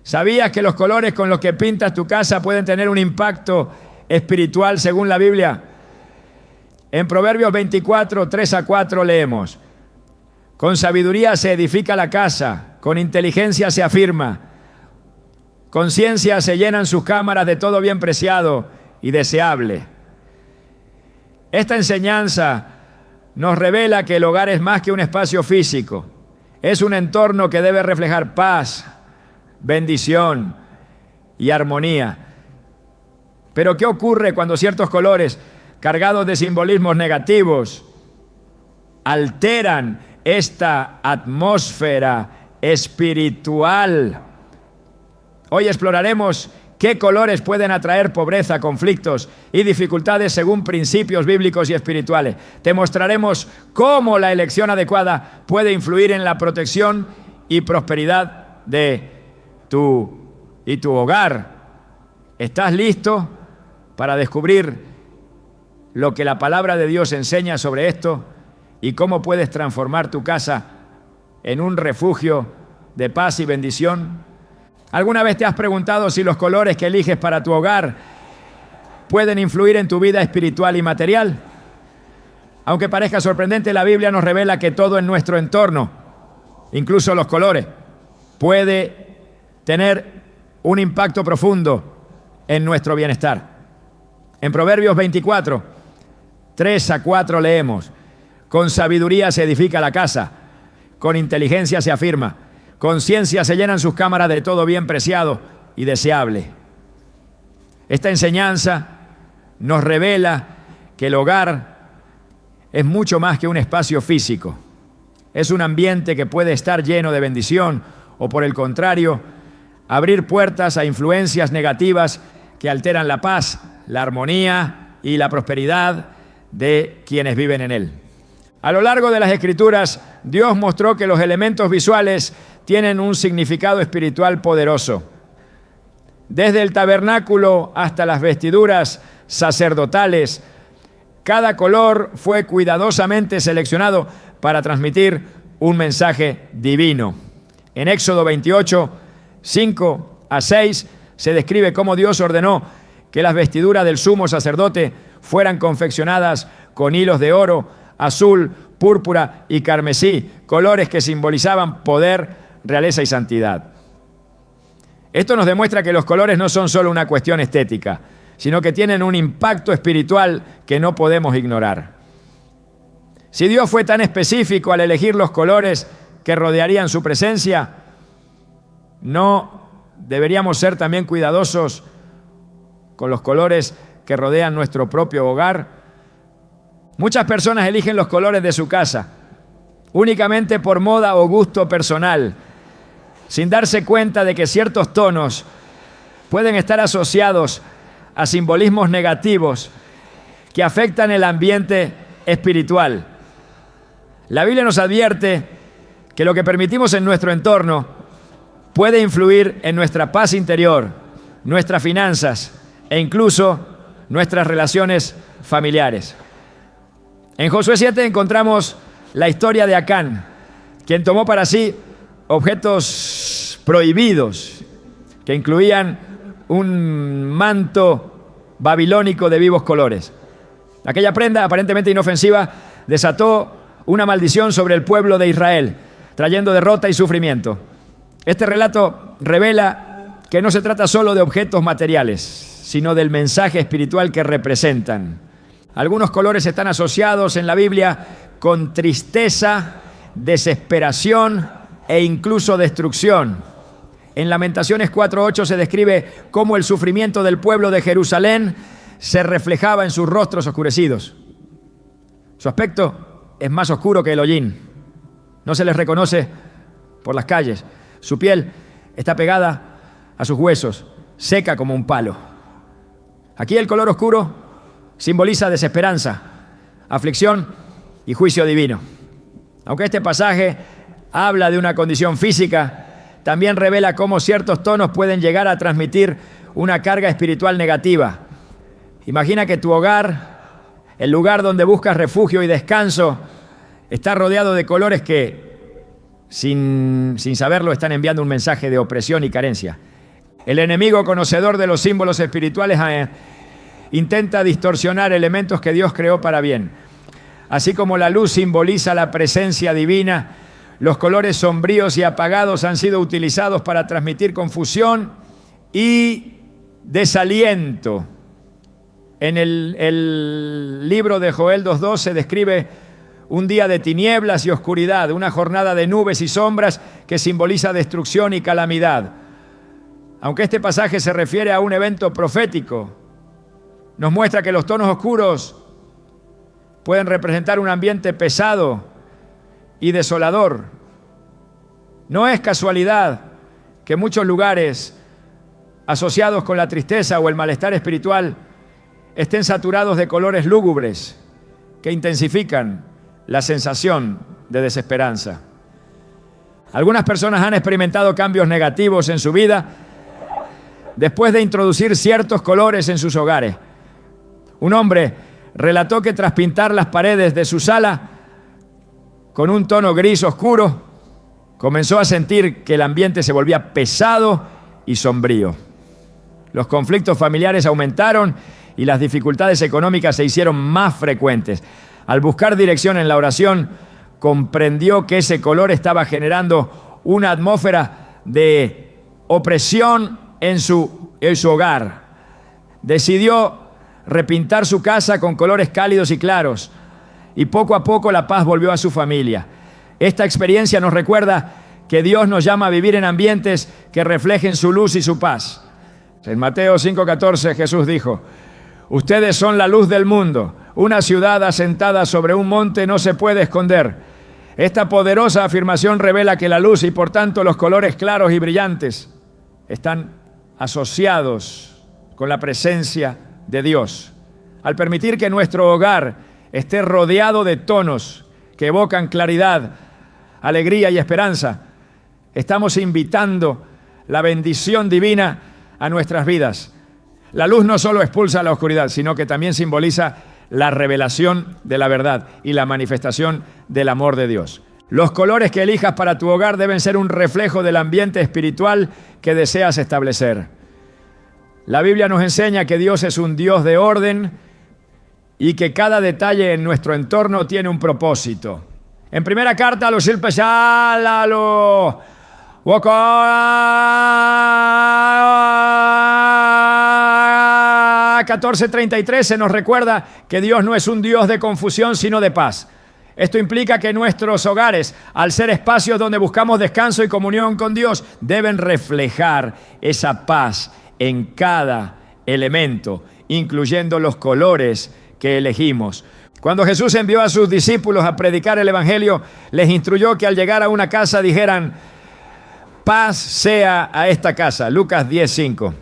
¿Sabías que los colores con los que pintas tu casa pueden tener un impacto espiritual según la Biblia? En Proverbios 24, 3-4 leemos: con sabiduría se edifica la casa, con inteligencia se afirma, con ciencia se llenan sus cámaras de todo bien preciado y deseable. Esta enseñanza nos revela que el hogar es más que un espacio físico, es un entorno que debe reflejar paz, bendición y armonía. Pero ¿qué ocurre cuando ciertos colores cargados de simbolismos negativos alteran esta atmósfera espiritual? Hoy exploraremos qué colores pueden atraer pobreza, conflictos y dificultades según principios bíblicos y espirituales. Te mostraremos cómo la elección adecuada puede influir en la protección y prosperidad de tu hogar. ¿Estás listo para descubrir lo que la palabra de Dios enseña sobre esto y cómo puedes transformar tu casa en un refugio de paz y bendición? ¿Alguna vez te has preguntado si los colores que eliges para tu hogar pueden influir en tu vida espiritual y material? Aunque parezca sorprendente, la Biblia nos revela que todo en nuestro entorno, incluso los colores, puede tener un impacto profundo en nuestro bienestar. En Proverbios 24, 3-4 leemos: con sabiduría se edifica la casa, con inteligencia se afirma, con ciencia se llenan sus cámaras de todo bien preciado y deseable. Esta enseñanza nos revela que el hogar es mucho más que un espacio físico. Es un ambiente que puede estar lleno de bendición o, por el contrario, abrir puertas a influencias negativas que alteran la paz, la armonía y la prosperidad de quienes viven en él. A lo largo de las Escrituras, Dios mostró que los elementos visuales tienen un significado espiritual poderoso. Desde el tabernáculo hasta las vestiduras sacerdotales, cada color fue cuidadosamente seleccionado para transmitir un mensaje divino. En Éxodo 28, 5-6, se describe cómo Dios ordenó que las vestiduras del sumo sacerdote fueran confeccionadas con hilos de oro, azul, púrpura y carmesí, colores que simbolizaban poder, realeza y santidad. Esto nos demuestra que los colores no son solo una cuestión estética, sino que tienen un impacto espiritual que no podemos ignorar. Si Dios fue tan específico al elegir los colores que rodearían su presencia, ¿no deberíamos ser también cuidadosos con los colores que rodean nuestro propio hogar? Muchas personas eligen los colores de su casa únicamente por moda o gusto personal, sin darse cuenta de que ciertos tonos pueden estar asociados a simbolismos negativos que afectan el ambiente espiritual. La Biblia nos advierte que lo que permitimos en nuestro entorno puede influir en nuestra paz interior, nuestras finanzas e incluso nuestras relaciones familiares. En Josué 7 encontramos la historia de Acán, quien tomó para sí objetos prohibidos que incluían un manto babilónico de vivos colores. Aquella prenda aparentemente inofensiva desató una maldición sobre el pueblo de Israel, trayendo derrota y sufrimiento. Este relato revela que no se trata solo de objetos materiales, sino del mensaje espiritual que representan. Algunos colores están asociados en la Biblia con tristeza, desesperación e incluso destrucción. En Lamentaciones 4:8 se describe cómo el sufrimiento del pueblo de Jerusalén se reflejaba en sus rostros oscurecidos. Su aspecto es más oscuro que el hollín. No se les reconoce por las calles. Su piel está pegada a sus huesos, seca como un palo. Aquí el color oscuro simboliza desesperanza, aflicción y juicio divino. Aunque este pasaje habla de una condición física, también revela cómo ciertos tonos pueden llegar a transmitir una carga espiritual negativa. Imagina que tu hogar, el lugar donde buscas refugio y descanso, está rodeado de colores que, sin saberlo, están enviando un mensaje de opresión y carencia. El enemigo, conocedor de los símbolos espirituales, intenta distorsionar elementos que Dios creó para bien. Así como la luz simboliza la presencia divina, los colores sombríos y apagados han sido utilizados para transmitir confusión y desaliento. En el libro de Joel 2:2 se describe un día de tinieblas y oscuridad, una jornada de nubes y sombras que simboliza destrucción y calamidad. Aunque este pasaje se refiere a un evento profético, nos muestra que los tonos oscuros pueden representar un ambiente pesado y desolador. No es casualidad que muchos lugares asociados con la tristeza o el malestar espiritual estén saturados de colores lúgubres que intensifican la sensación de desesperanza. Algunas personas han experimentado cambios negativos en su vida después de introducir ciertos colores en sus hogares. Un hombre relató que tras pintar las paredes de su sala con un tono gris oscuro, comenzó a sentir que el ambiente se volvía pesado y sombrío. Los conflictos familiares aumentaron y las dificultades económicas se hicieron más frecuentes. Al buscar dirección en la oración, comprendió que ese color estaba generando una atmósfera de opresión en su hogar. Decidió repintar su casa con colores cálidos y claros, y poco a poco la paz volvió a su familia. Esta experiencia nos recuerda que Dios nos llama a vivir en ambientes que reflejen su luz y su paz. En Mateo 5:14 Jesús dijo: ustedes son la luz del mundo. Una ciudad asentada sobre un monte no se puede esconder. Esta poderosa afirmación revela que la luz y por tanto los colores claros y brillantes están asociados con la presencia de Dios. Al permitir que nuestro hogar esté rodeado de tonos que evocan claridad, alegría y esperanza, estamos invitando la bendición divina a nuestras vidas. La luz no solo expulsa la oscuridad, sino que también simboliza la revelación de la verdad y la manifestación del amor de Dios. Los colores que elijas para tu hogar deben ser un reflejo del ambiente espiritual que deseas establecer. La Biblia nos enseña que Dios es un Dios de orden y que cada detalle en nuestro entorno tiene un propósito. En primera carta a los Filipos, 14:33 se nos recuerda que Dios no es un Dios de confusión, sino de paz. Esto implica que nuestros hogares, al ser espacios donde buscamos descanso y comunión con Dios, deben reflejar esa paz en cada elemento, incluyendo los colores que elegimos. Cuando Jesús envió a sus discípulos a predicar el Evangelio, les instruyó que al llegar a una casa dijeran: paz sea a esta casa. Lucas 10:5.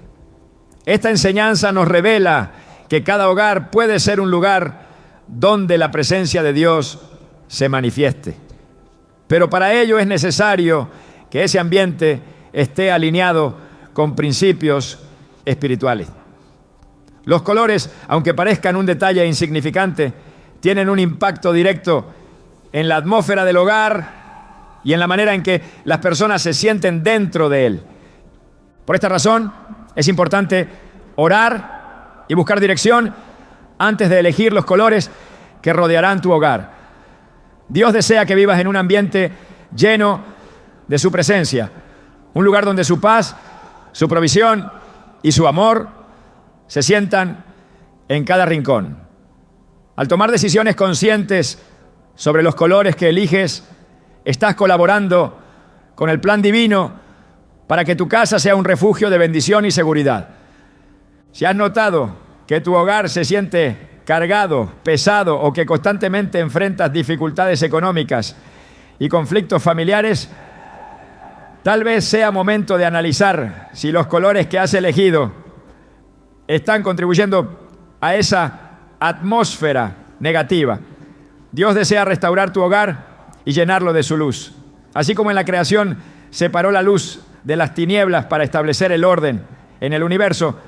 Esta enseñanza nos revela que cada hogar puede ser un lugar donde la presencia de Dios se manifieste. Pero para ello es necesario que ese ambiente esté alineado con principios espirituales. Los colores, aunque parezcan un detalle insignificante, tienen un impacto directo en la atmósfera del hogar y en la manera en que las personas se sienten dentro de él. Por esta razón, es importante orar y buscar dirección antes de elegir los colores que rodearán tu hogar. Dios desea que vivas en un ambiente lleno de su presencia, un lugar donde su paz, su provisión y su amor se sientan en cada rincón. Al tomar decisiones conscientes sobre los colores que eliges, estás colaborando con el plan divino para que tu casa sea un refugio de bendición y seguridad. Si has notado que tu hogar se siente cargado, pesado o que constantemente enfrentas dificultades económicas y conflictos familiares, tal vez sea momento de analizar si los colores que has elegido están contribuyendo a esa atmósfera negativa. Dios desea restaurar tu hogar y llenarlo de su luz. Así como en la creación separó la luz de las tinieblas para establecer el orden en el universo,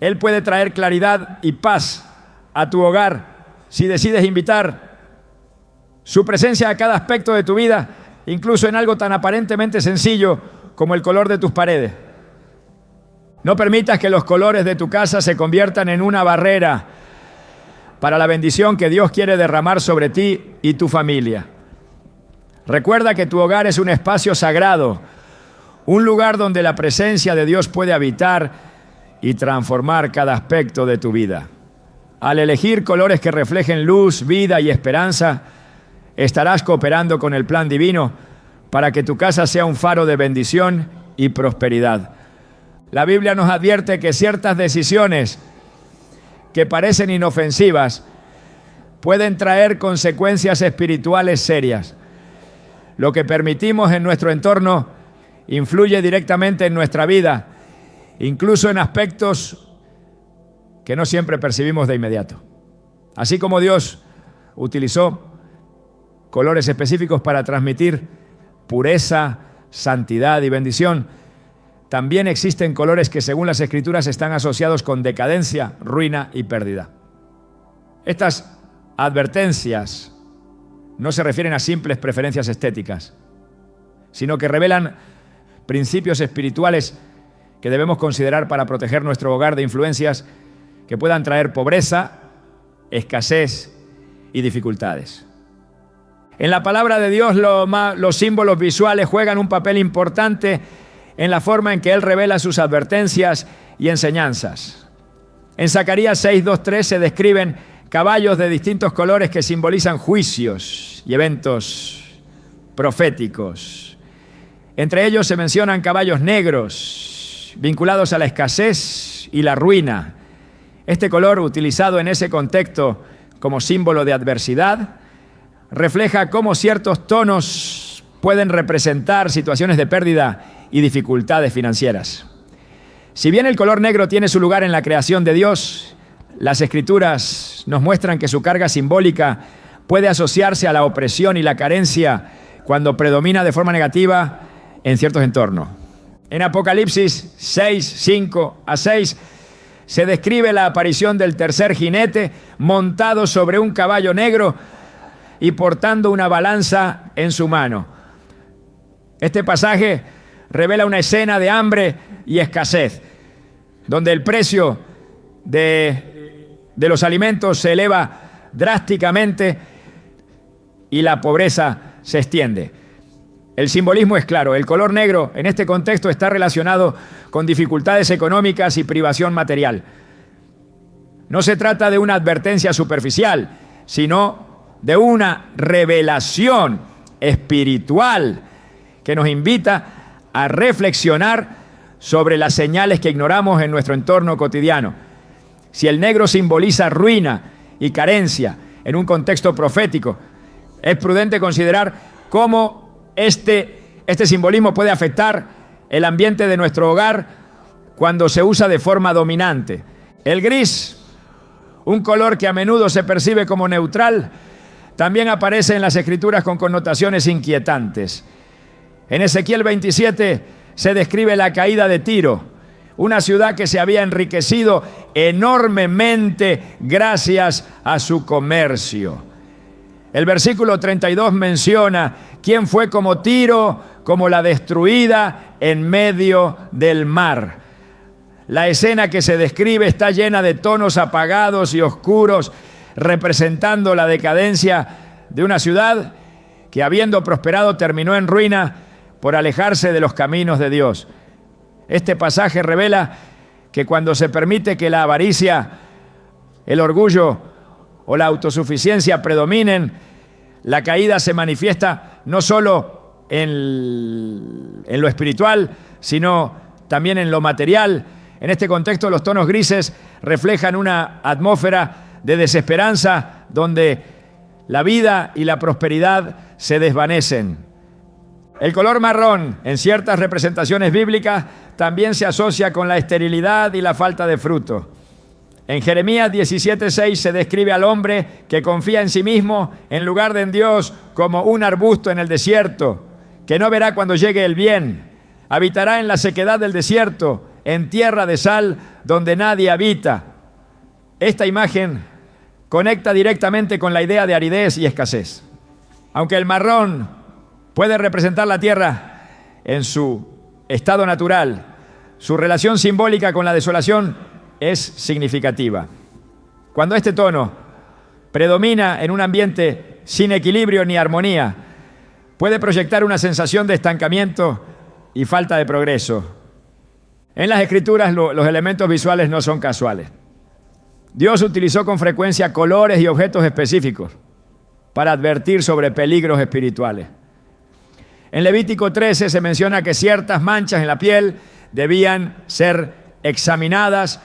Él puede traer claridad y paz a tu hogar si decides invitar su presencia a cada aspecto de tu vida, incluso en algo tan aparentemente sencillo como el color de tus paredes. No permitas que los colores de tu casa se conviertan en una barrera para la bendición que Dios quiere derramar sobre ti y tu familia. Recuerda que tu hogar es un espacio sagrado, un lugar donde la presencia de Dios puede habitar y transformar cada aspecto de tu vida. Al elegir colores que reflejen luz, vida y esperanza, estarás cooperando con el plan divino para que tu casa sea un faro de bendición y prosperidad. La Biblia nos advierte que ciertas decisiones que parecen inofensivas pueden traer consecuencias espirituales serias. Lo que permitimos en nuestro entorno influye directamente en nuestra vida, incluso en aspectos que no siempre percibimos de inmediato. Así como Dios utilizó colores específicos para transmitir pureza, santidad y bendición, también existen colores que, según las Escrituras, están asociados con decadencia, ruina y pérdida. Estas advertencias no se refieren a simples preferencias estéticas, sino que revelan principios espirituales que debemos considerar para proteger nuestro hogar de influencias que puedan traer pobreza, escasez y dificultades. En la palabra de Dios, los símbolos visuales juegan un papel importante en la forma en que Él revela sus advertencias y enseñanzas. En Zacarías 6, 2, 3 se describen caballos de distintos colores que simbolizan juicios y eventos proféticos. Entre ellos se mencionan caballos negros, vinculados a la escasez y la ruina. Este color, utilizado en ese contexto como símbolo de adversidad, refleja cómo ciertos tonos pueden representar situaciones de pérdida y dificultades financieras. Si bien el color negro tiene su lugar en la creación de Dios, las Escrituras nos muestran que su carga simbólica puede asociarse a la opresión y la carencia cuando predomina de forma negativa en ciertos entornos. En Apocalipsis 6, 5 a 6 se describe la aparición del tercer jinete montado sobre un caballo negro y portando una balanza en su mano. Este pasaje revela una escena de hambre y escasez, donde el precio de los alimentos se eleva drásticamente y la pobreza se extiende. El simbolismo es claro. El color negro en este contexto está relacionado con dificultades económicas y privación material. No se trata de una advertencia superficial, sino de una revelación espiritual que nos invita a reflexionar sobre las señales que ignoramos en nuestro entorno cotidiano. Si el negro simboliza ruina y carencia en un contexto profético, es prudente considerar cómo este simbolismo puede afectar el ambiente de nuestro hogar cuando se usa de forma dominante. El gris, un color que a menudo se percibe como neutral, también aparece en las Escrituras con connotaciones inquietantes. En Ezequiel 27 se describe la caída de Tiro, una ciudad que se había enriquecido enormemente gracias a su comercio. El versículo 32 menciona quién fue como Tiro, como la destruida en medio del mar. La escena que se describe está llena de tonos apagados y oscuros, representando la decadencia de una ciudad que, habiendo prosperado, terminó en ruina por alejarse de los caminos de Dios. Este pasaje revela que cuando se permite que la avaricia, el orgullo o la autosuficiencia predominen, la caída se manifiesta no solo en lo espiritual, sino también en lo material. En este contexto, los tonos grises reflejan una atmósfera de desesperanza donde la vida y la prosperidad se desvanecen. El color marrón, en ciertas representaciones bíblicas, también se asocia con la esterilidad y la falta de fruto. En Jeremías 17:6 se describe al hombre que confía en sí mismo en lugar de en Dios como un arbusto en el desierto, que no verá cuando llegue el bien. Habitará en la sequedad del desierto, en tierra de sal donde nadie habita. Esta imagen conecta directamente con la idea de aridez y escasez. Aunque el marrón puede representar la tierra en su estado natural, Su relación simbólica con la desolación es significativa. Cuando este tono predomina en un ambiente sin equilibrio ni armonía, puede proyectar una sensación de estancamiento y falta de progreso. En las Escrituras los elementos visuales no son casuales. Dios utilizó con frecuencia colores y objetos específicos para advertir sobre peligros espirituales. En Levítico 13 se menciona que ciertas manchas en la piel debían ser examinadas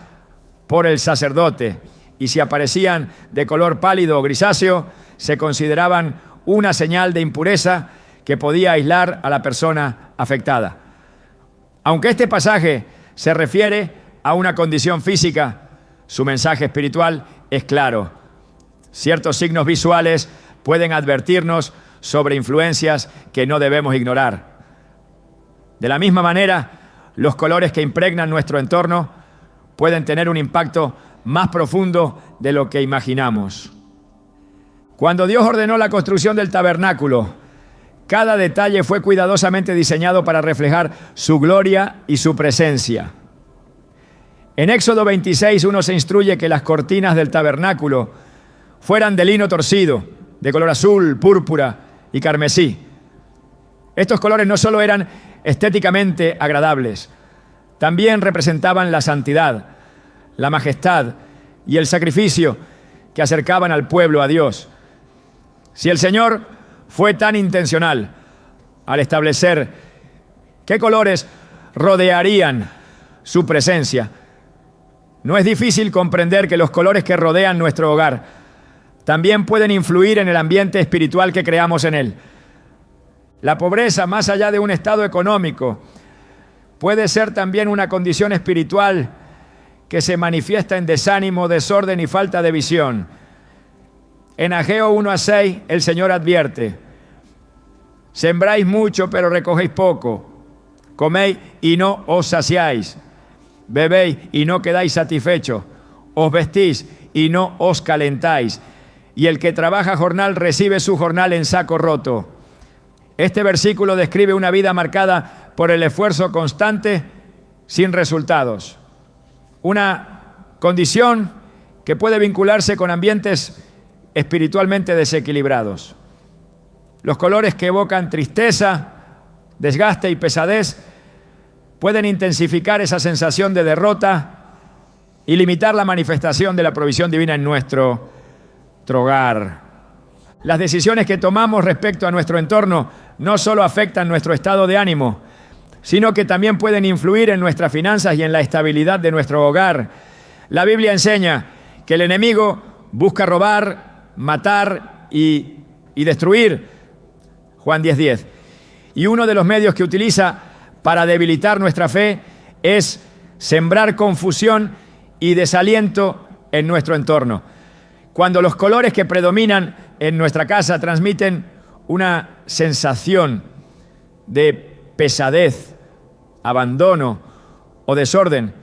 por el sacerdote, y si aparecían de color pálido o grisáceo, se consideraban una señal de impureza que podía aislar a la persona afectada. Aunque este pasaje se refiere a una condición física, su mensaje espiritual es claro. Ciertos signos visuales pueden advertirnos sobre influencias que no debemos ignorar. De la misma manera, los colores que impregnan nuestro entorno pueden tener un impacto más profundo de lo que imaginamos. Cuando Dios ordenó la construcción del tabernáculo, cada detalle fue cuidadosamente diseñado para reflejar su gloria y su presencia. En Éxodo 26, uno se instruye que las cortinas del tabernáculo fueran de lino torcido, de color azul, púrpura y carmesí. Estos colores no solo eran estéticamente agradables, también representaban la santidad, la majestad y el sacrificio que acercaban al pueblo a Dios. Si el Señor fue tan intencional al establecer qué colores rodearían su presencia, no es difícil comprender que los colores que rodean nuestro hogar también pueden influir en el ambiente espiritual que creamos en él. La pobreza, más allá de un estado económico, puede ser también una condición espiritual que se manifiesta en desánimo, desorden y falta de visión. En Ageo 1:6 el Señor advierte: sembráis mucho, pero recogéis poco. Coméis y no os saciáis. Bebéis y no quedáis satisfechos. Os vestís y no os calentáis. Y el que trabaja jornal recibe su jornal en saco roto. Este versículo describe una vida marcada por el esfuerzo constante sin resultados. Una condición que puede vincularse con ambientes espiritualmente desequilibrados. Los colores que evocan tristeza, desgaste y pesadez pueden intensificar esa sensación de derrota y limitar la manifestación de la provisión divina en nuestro hogar. Las decisiones que tomamos respecto a nuestro entorno no solo afectan nuestro estado de ánimo, sino que también pueden influir en nuestras finanzas y en la estabilidad de nuestro hogar. La Biblia enseña que el enemigo busca robar, matar y destruir. Juan 10:10. Y uno de los medios que utiliza para debilitar nuestra fe es sembrar confusión y desaliento en nuestro entorno. Cuando los colores que predominan en nuestra casa transmiten una sensación de pesadez, abandono o desorden,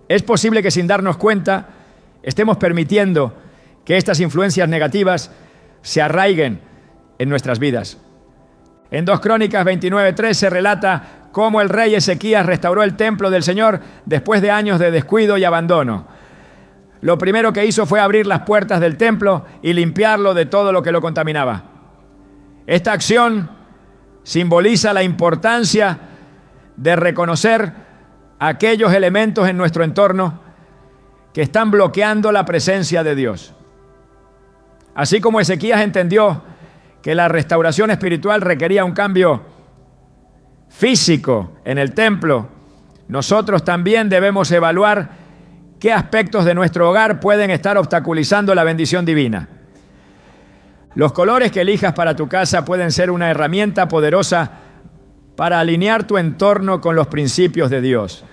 es posible que sin darnos cuenta estemos permitiendo que estas influencias negativas se arraiguen en nuestras vidas. En 2 Crónicas 29:3 se relata cómo el rey Ezequías restauró el templo del Señor después de años de descuido y abandono. Lo primero que hizo fue abrir las puertas del templo y limpiarlo de todo lo que lo contaminaba. Esta acción simboliza la importancia de reconocer aquellos elementos en nuestro entorno que están bloqueando la presencia de Dios. Así como Ezequías entendió que la restauración espiritual requería un cambio físico en el templo, nosotros también debemos evaluar qué aspectos de nuestro hogar pueden estar obstaculizando la bendición divina. Los colores que elijas para tu casa pueden ser una herramienta poderosa para alinear tu entorno con los principios de Dios.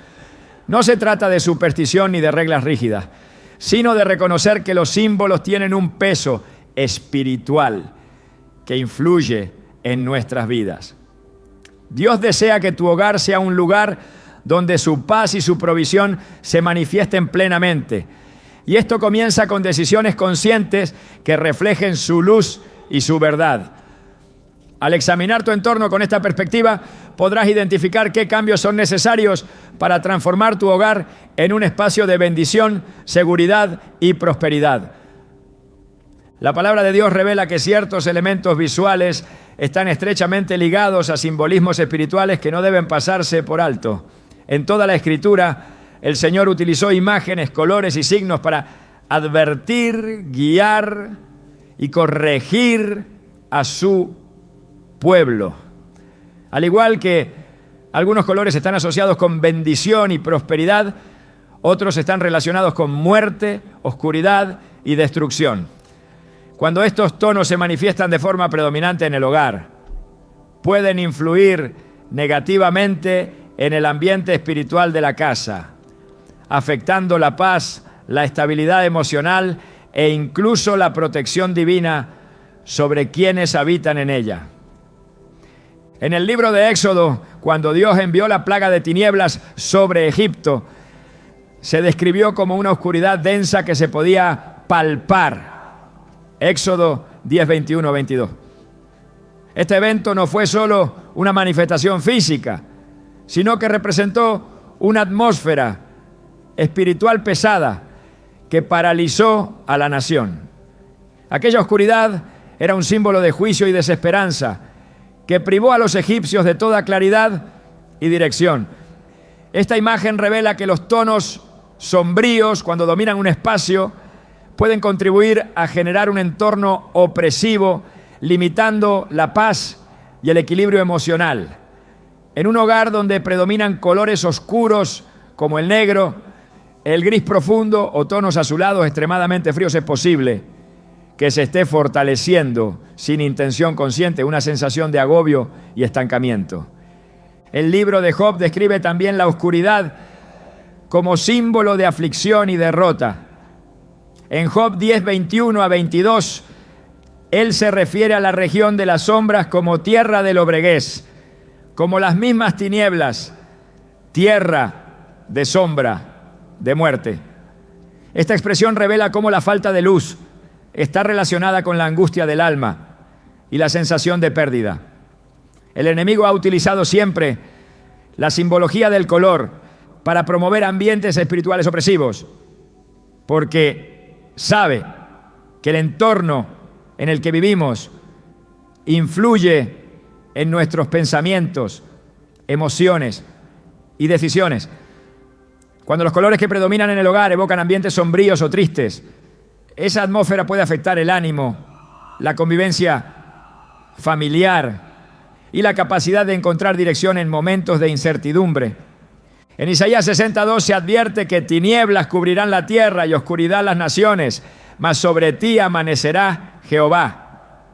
No se trata de superstición ni de reglas rígidas, sino de reconocer que los símbolos tienen un peso espiritual que influye en nuestras vidas. Dios desea que tu hogar sea un lugar donde su paz y su provisión se manifiesten plenamente. Y esto comienza con decisiones conscientes que reflejen su luz y su verdad. Al examinar tu entorno con esta perspectiva, podrás identificar qué cambios son necesarios para transformar tu hogar en un espacio de bendición, seguridad y prosperidad. La palabra de Dios revela que ciertos elementos visuales están estrechamente ligados a simbolismos espirituales que no deben pasarse por alto. En toda la Escritura, el Señor utilizó imágenes, colores y signos para advertir, guiar y corregir a su pueblo. Al igual que algunos colores están asociados con bendición y prosperidad, otros están relacionados con muerte, oscuridad y destrucción. Cuando estos tonos se manifiestan de forma predominante en el hogar, pueden influir negativamente en el ambiente espiritual de la casa, afectando la paz, la estabilidad emocional e incluso la protección divina sobre quienes habitan en ella. En el libro de Éxodo, cuando Dios envió la plaga de tinieblas sobre Egipto, se describió como una oscuridad densa que se podía palpar. Éxodo 10, 21, 22. Este evento no fue solo una manifestación física, sino que representó una atmósfera espiritual pesada que paralizó a la nación. Aquella oscuridad era un símbolo de juicio y desesperanza que privó a los egipcios de toda claridad y dirección. Esta imagen revela que los tonos sombríos, cuando dominan un espacio, pueden contribuir a generar un entorno opresivo, limitando la paz y el equilibrio emocional. En un hogar donde predominan colores oscuros como el negro, el gris profundo o tonos azulados extremadamente fríos, es posible que se esté fortaleciendo sin intención consciente una sensación de agobio y estancamiento. El libro de Job describe también la oscuridad como símbolo de aflicción y derrota. En Job 10, 21 a 22, él se refiere a la región de las sombras como tierra de lobreguez, como las mismas tinieblas, tierra de sombra, de muerte. Esta expresión revela cómo la falta de luz está relacionada con la angustia del alma y la sensación de pérdida. El enemigo ha utilizado siempre la simbología del color para promover ambientes espirituales opresivos, porque sabe que el entorno en el que vivimos influye en nuestros pensamientos, emociones y decisiones. Cuando los colores que predominan en el hogar evocan ambientes sombríos o tristes, esa atmósfera puede afectar el ánimo, la convivencia familiar y la capacidad de encontrar dirección en momentos de incertidumbre. En Isaías 62 se advierte que tinieblas cubrirán la tierra y oscuridad las naciones, mas sobre ti amanecerá Jehová.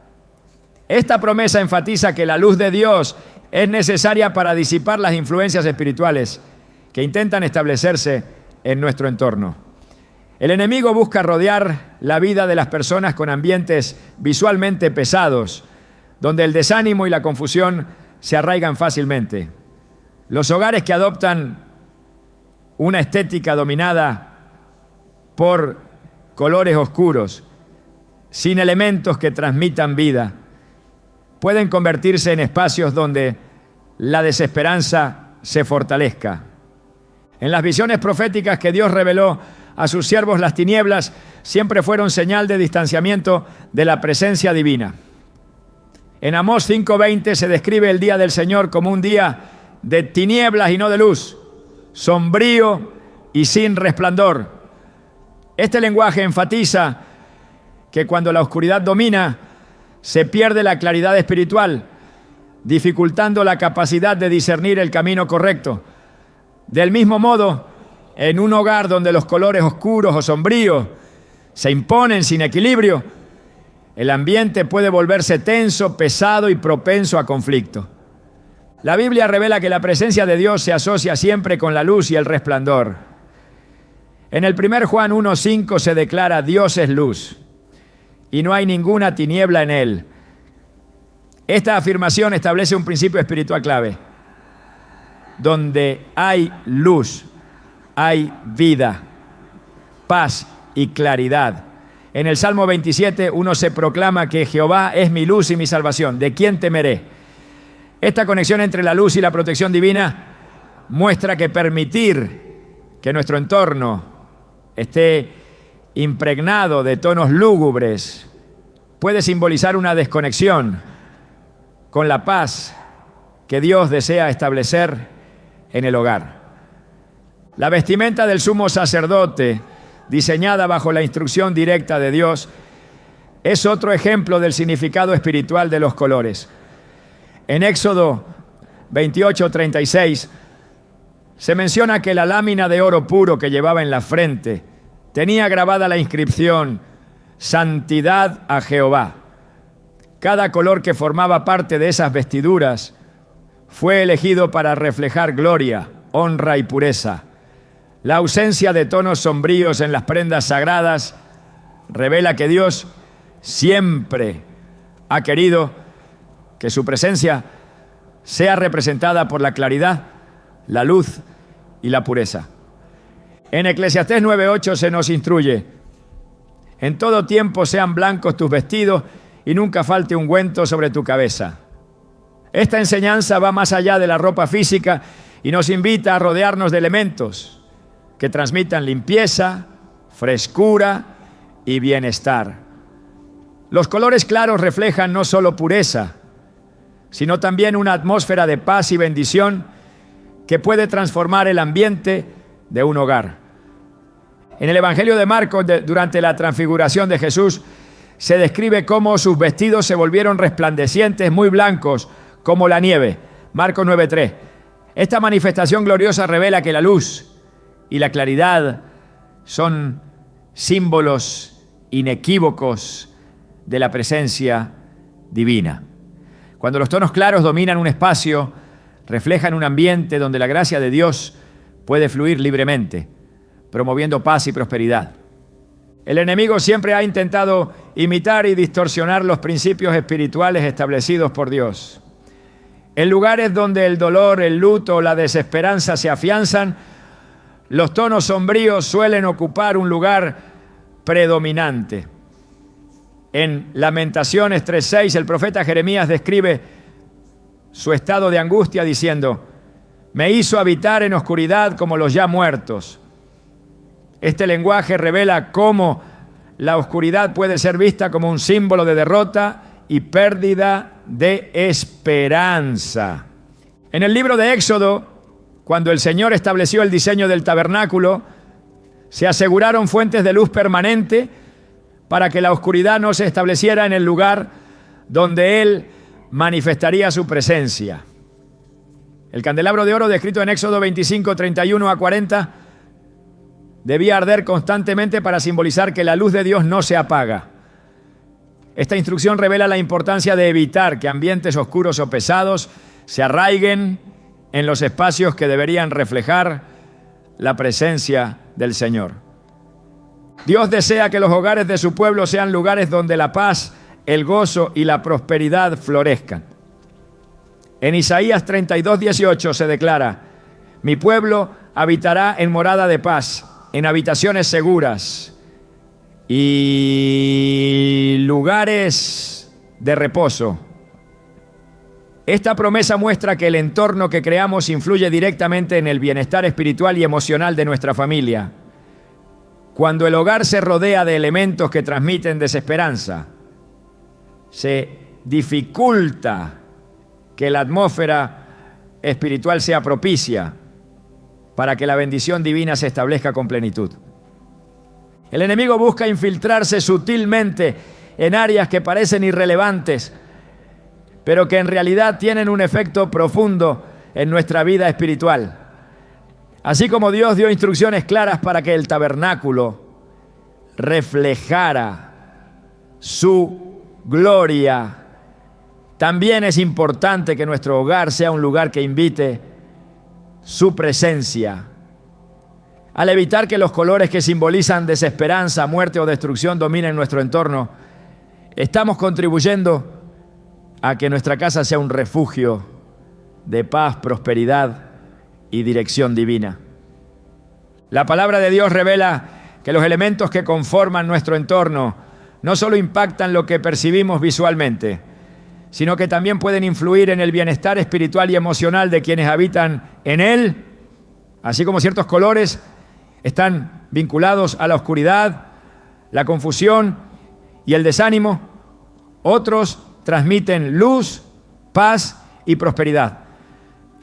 Esta promesa enfatiza que la luz de Dios es necesaria para disipar las influencias espirituales que intentan establecerse en nuestro entorno. El enemigo busca rodear la vida de las personas con ambientes visualmente pesados, donde el desánimo y la confusión se arraigan fácilmente. Los hogares que adoptan una estética dominada por colores oscuros, sin elementos que transmitan vida, pueden convertirse en espacios donde la desesperanza se fortalezca. En las visiones proféticas que Dios reveló a sus siervos, las tinieblas siempre fueron señal de distanciamiento de la presencia divina. En Amós 5:20 se describe el día del Señor como un día de tinieblas y no de luz, sombrío y sin resplandor. Este lenguaje enfatiza que cuando la oscuridad domina, se pierde la claridad espiritual, dificultando la capacidad de discernir el camino correcto. Del mismo modo, en un hogar donde los colores oscuros o sombríos se imponen sin equilibrio, el ambiente puede volverse tenso, pesado y propenso a conflicto. La Biblia revela que la presencia de Dios se asocia siempre con la luz y el resplandor. En el 1 Juan 1:5 se declara: Dios es luz y no hay ninguna tiniebla en él. Esta afirmación establece un principio espiritual clave. Donde hay luz, hay vida, paz y claridad. En el Salmo 27, uno se proclama que Jehová es mi luz y mi salvación. ¿De quién temeré? Esta conexión entre la luz y la protección divina muestra que permitir que nuestro entorno esté impregnado de tonos lúgubres puede simbolizar una desconexión con la paz que Dios desea establecer en el hogar. La vestimenta del sumo sacerdote, diseñada bajo la instrucción directa de Dios, es otro ejemplo del significado espiritual de los colores. En Éxodo 28:36 se menciona que la lámina de oro puro que llevaba en la frente tenía grabada la inscripción Santidad a Jehová. Cada color que formaba parte de esas vestiduras fue elegido para reflejar gloria, honra y pureza. La ausencia de tonos sombríos en las prendas sagradas revela que Dios siempre ha querido que su presencia sea representada por la claridad, la luz y la pureza. En Eclesiastés 9:8 se nos instruye: en todo tiempo sean blancos tus vestidos y nunca falte ungüento sobre tu cabeza. Esta enseñanza va más allá de la ropa física y nos invita a rodearnos de elementos que transmitan limpieza, frescura y bienestar. Los colores claros reflejan no solo pureza, sino también una atmósfera de paz y bendición que puede transformar el ambiente de un hogar. En el Evangelio de Marcos, durante la transfiguración de Jesús, se describe cómo sus vestidos se volvieron resplandecientes, muy blancos, como la nieve. Marcos 9:3. Esta manifestación gloriosa revela que la luz y la claridad son símbolos inequívocos de la presencia divina. Cuando los tonos claros dominan un espacio, reflejan un ambiente donde la gracia de Dios puede fluir libremente, promoviendo paz y prosperidad. El enemigo siempre ha intentado imitar y distorsionar los principios espirituales establecidos por Dios. En lugares donde el dolor, el luto o la desesperanza se afianzan, los tonos sombríos suelen ocupar un lugar predominante. En Lamentaciones 3:6, el profeta Jeremías describe su estado de angustia diciendo: me hizo habitar en oscuridad como los ya muertos. Este lenguaje revela cómo la oscuridad puede ser vista como un símbolo de derrota y pérdida de esperanza. En el libro de Éxodo, cuando el Señor estableció el diseño del tabernáculo, se aseguraron fuentes de luz permanente para que la oscuridad no se estableciera en el lugar donde Él manifestaría su presencia. El candelabro de oro descrito en Éxodo 25:31-40 debía arder constantemente para simbolizar que la luz de Dios no se apaga. Esta instrucción revela la importancia de evitar que ambientes oscuros o pesados se arraiguen en los espacios que deberían reflejar la presencia del Señor. Dios desea que los hogares de su pueblo sean lugares donde la paz, el gozo y la prosperidad florezcan. En Isaías 32:18 se declara: mi pueblo habitará en morada de paz, en habitaciones seguras y lugares de reposo. Esta promesa muestra que el entorno que creamos influye directamente en el bienestar espiritual y emocional de nuestra familia. Cuando el hogar se rodea de elementos que transmiten desesperanza, se dificulta que la atmósfera espiritual sea propicia para que la bendición divina se establezca con plenitud. El enemigo busca infiltrarse sutilmente en áreas que parecen irrelevantes, pero que en realidad tienen un efecto profundo en nuestra vida espiritual. Así como Dios dio instrucciones claras para que el tabernáculo reflejara su gloria, también es importante que nuestro hogar sea un lugar que invite su presencia. Al evitar que los colores que simbolizan desesperanza, muerte o destrucción dominen nuestro entorno, estamos contribuyendo a que nuestra casa sea un refugio de paz, prosperidad y dirección divina. La palabra de Dios revela que los elementos que conforman nuestro entorno no solo impactan lo que percibimos visualmente, sino que también pueden influir en el bienestar espiritual y emocional de quienes habitan en él Así como ciertos colores están vinculados a la oscuridad, la confusión y el desánimo, otros transmiten luz, paz y prosperidad.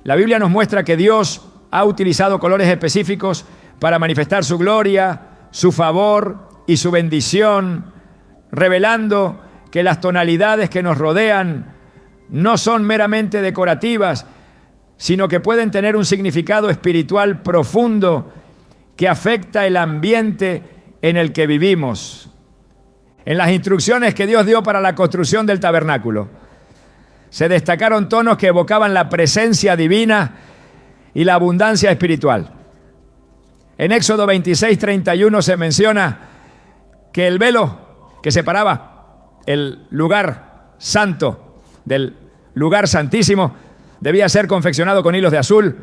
La Biblia nos muestra que Dios ha utilizado colores específicos para manifestar su gloria, su favor y su bendición, revelando que las tonalidades que nos rodean no son meramente decorativas, sino que pueden tener un significado espiritual profundo que afecta el ambiente en el que vivimos. En las instrucciones que Dios dio para la construcción del tabernáculo, se destacaron tonos que evocaban la presencia divina y la abundancia espiritual. En Éxodo 26:31 se menciona que el velo que separaba el lugar santo del lugar santísimo debía ser confeccionado con hilos de azul,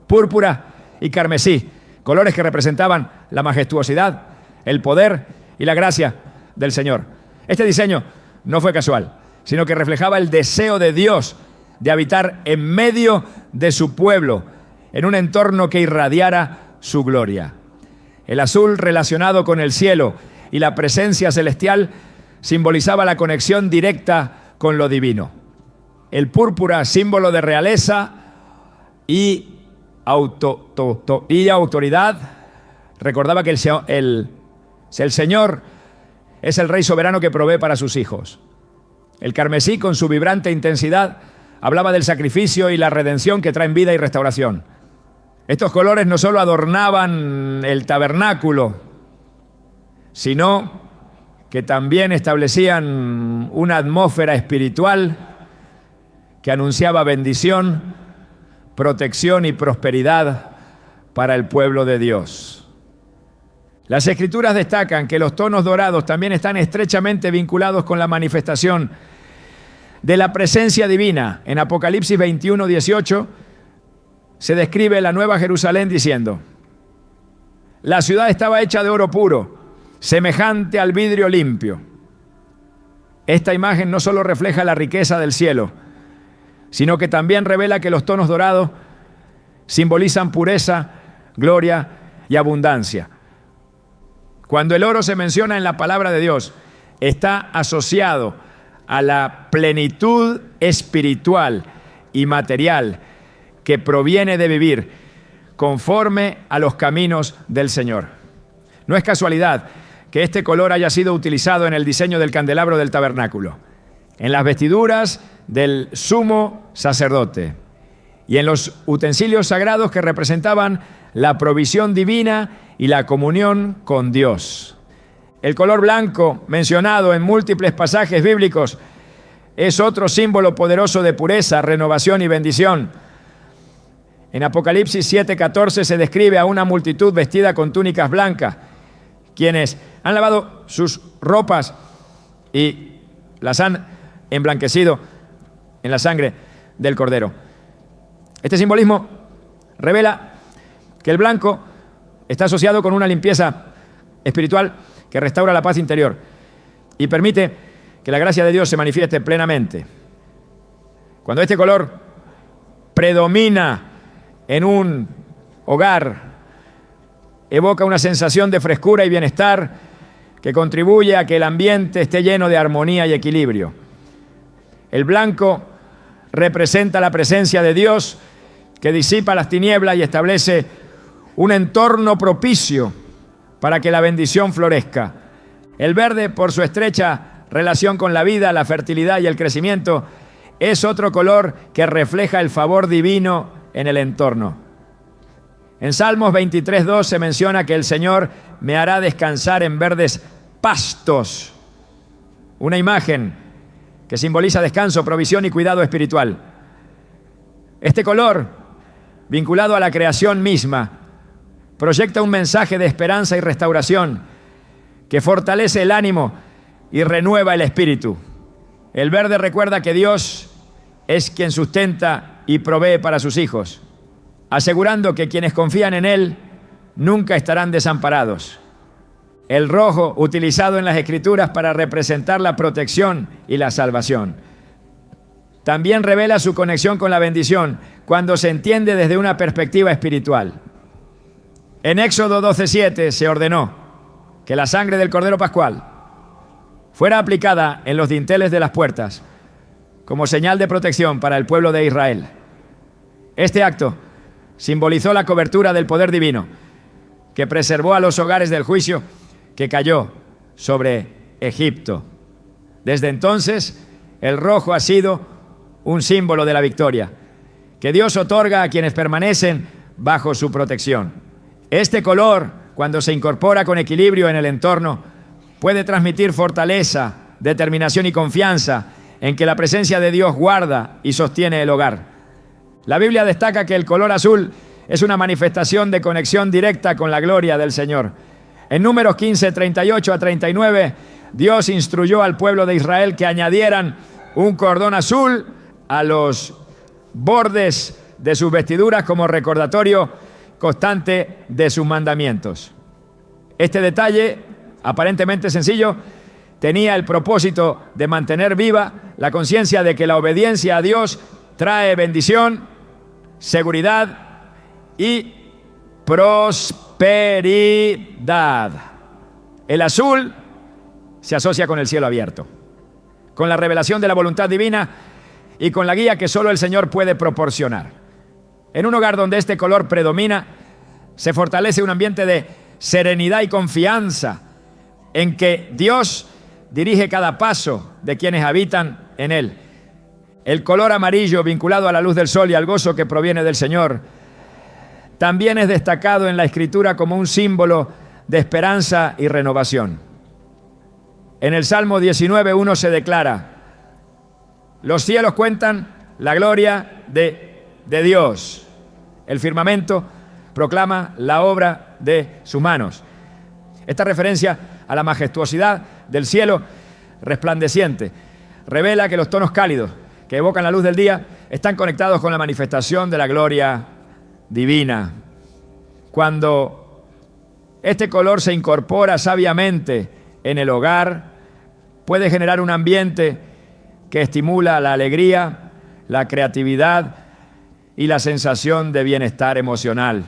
púrpura y carmesí, colores que representaban la majestuosidad, el poder y la gracia del Señor. Este diseño no fue casual, sino que reflejaba el deseo de Dios de habitar en medio de su pueblo, en un entorno que irradiara su gloria. El azul, relacionado con el cielo y la presencia celestial, simbolizaba la conexión directa con lo divino. El púrpura, símbolo de realeza y autoridad, recordaba que el Señor es el Rey soberano que provee para sus hijos. El carmesí, con su vibrante intensidad, hablaba del sacrificio y la redención que traen vida y restauración. Estos colores no solo adornaban el tabernáculo, sino que también establecían una atmósfera espiritual que anunciaba bendición, protección y prosperidad para el pueblo de Dios. Las Escrituras destacan que los tonos dorados también están estrechamente vinculados con la manifestación de la presencia divina. En Apocalipsis 21:18 se describe la Nueva Jerusalén diciendo: la ciudad estaba hecha de oro puro, semejante al vidrio limpio. Esta imagen no solo refleja la riqueza del cielo, sino que también revela que los tonos dorados simbolizan pureza, gloria y abundancia. Cuando el oro se menciona en la palabra de Dios, está asociado a la plenitud espiritual y material que proviene de vivir conforme a los caminos del Señor. No es casualidad que este color haya sido utilizado en el diseño del candelabro del tabernáculo, en las vestiduras del sumo sacerdote y en los utensilios sagrados que representaban la provisión divina y la comunión con Dios. El color blanco, mencionado en múltiples pasajes bíblicos, es otro símbolo poderoso de pureza, renovación y bendición. En Apocalipsis 7:14 se describe a una multitud vestida con túnicas blancas, quienes han lavado sus ropas y las han emblanquecido en la sangre del Cordero. Este simbolismo revela que el blanco está asociado con una limpieza espiritual que restaura la paz interior y permite que la gracia de Dios se manifieste plenamente. Cuando este color predomina en un hogar, evoca una sensación de frescura y bienestar que contribuye a que el ambiente esté lleno de armonía y equilibrio. El blanco representa la presencia de Dios que disipa las tinieblas y establece un entorno propicio para que la bendición florezca. El verde, por su estrecha relación con la vida, la fertilidad y el crecimiento, es otro color que refleja el favor divino en el entorno. En Salmos 23:2 se menciona que el Señor me hará descansar en verdes pastos, una imagen que simboliza descanso, provisión y cuidado espiritual. Este color, vinculado a la creación misma, proyecta un mensaje de esperanza y restauración que fortalece el ánimo y renueva el espíritu. El verde recuerda que Dios es quien sustenta y provee para sus hijos, asegurando que quienes confían en Él nunca estarán desamparados. El rojo, utilizado en las Escrituras para representar la protección y la salvación, también revela su conexión con la bendición cuando se entiende desde una perspectiva espiritual. En Éxodo 12:7 se ordenó que la sangre del Cordero Pascual fuera aplicada en los dinteles de las puertas como señal de protección para el pueblo de Israel. Este acto simbolizó la cobertura del poder divino que preservó a los hogares del juicio que cayó sobre Egipto. Desde entonces, el rojo ha sido un símbolo de la victoria que Dios otorga a quienes permanecen bajo su protección. Este color, cuando se incorpora con equilibrio en el entorno, puede transmitir fortaleza, determinación y confianza en que la presencia de Dios guarda y sostiene el hogar. La Biblia destaca que el color azul es una manifestación de conexión directa con la gloria del Señor. En Números 15, 38 a 39, Dios instruyó al pueblo de Israel que añadieran un cordón azul a los bordes de sus vestiduras como recordatorio constante de sus mandamientos. Este detalle, aparentemente sencillo, tenía el propósito de mantener viva la conciencia de que la obediencia a Dios trae bendición, seguridad y prosperidad. El azul se asocia con el cielo abierto, con la revelación de la voluntad divina y con la guía que solo el Señor puede proporcionar. En un hogar donde este color predomina, se fortalece un ambiente de serenidad y confianza en que Dios dirige cada paso de quienes habitan en él. El color amarillo, vinculado a la luz del sol y al gozo que proviene del Señor, también es destacado en la Escritura como un símbolo de esperanza y renovación. En el Salmo 19:1 se declara: los cielos cuentan la gloria de Dios. El firmamento proclama la obra de sus manos. Esta referencia a la majestuosidad del cielo resplandeciente revela que los tonos cálidos que evocan la luz del día están conectados con la manifestación de la gloria divina. Cuando este color se incorpora sabiamente en el hogar, puede generar un ambiente que estimula la alegría, la creatividad y la sensación de bienestar emocional.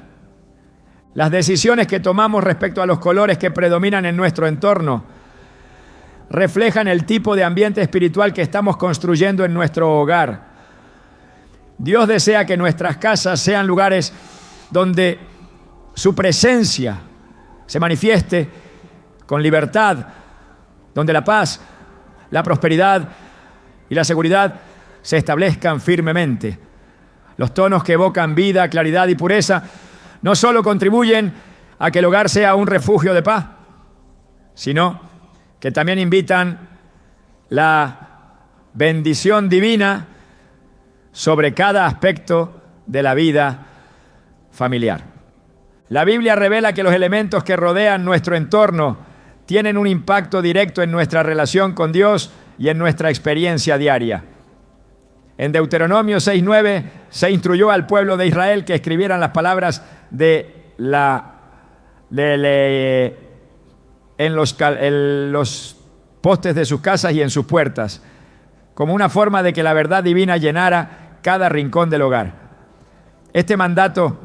Las decisiones que tomamos respecto a los colores que predominan en nuestro entorno reflejan el tipo de ambiente espiritual que estamos construyendo en nuestro hogar. Dios desea que nuestras casas sean lugares donde su presencia se manifieste con libertad, donde la paz, la prosperidad y la seguridad se establezcan firmemente. Los tonos que evocan vida, claridad y pureza no solo contribuyen a que el hogar sea un refugio de paz, sino que también invitan la bendición divina sobre cada aspecto de la vida familiar. La Biblia revela que los elementos que rodean nuestro entorno tienen un impacto directo en nuestra relación con Dios y en nuestra experiencia diaria. En Deuteronomio 6:9 se instruyó al pueblo de Israel que escribieran las palabras en los postes de sus casas y en sus puertas, como una forma de que la verdad divina llenara cada rincón del hogar. Este mandato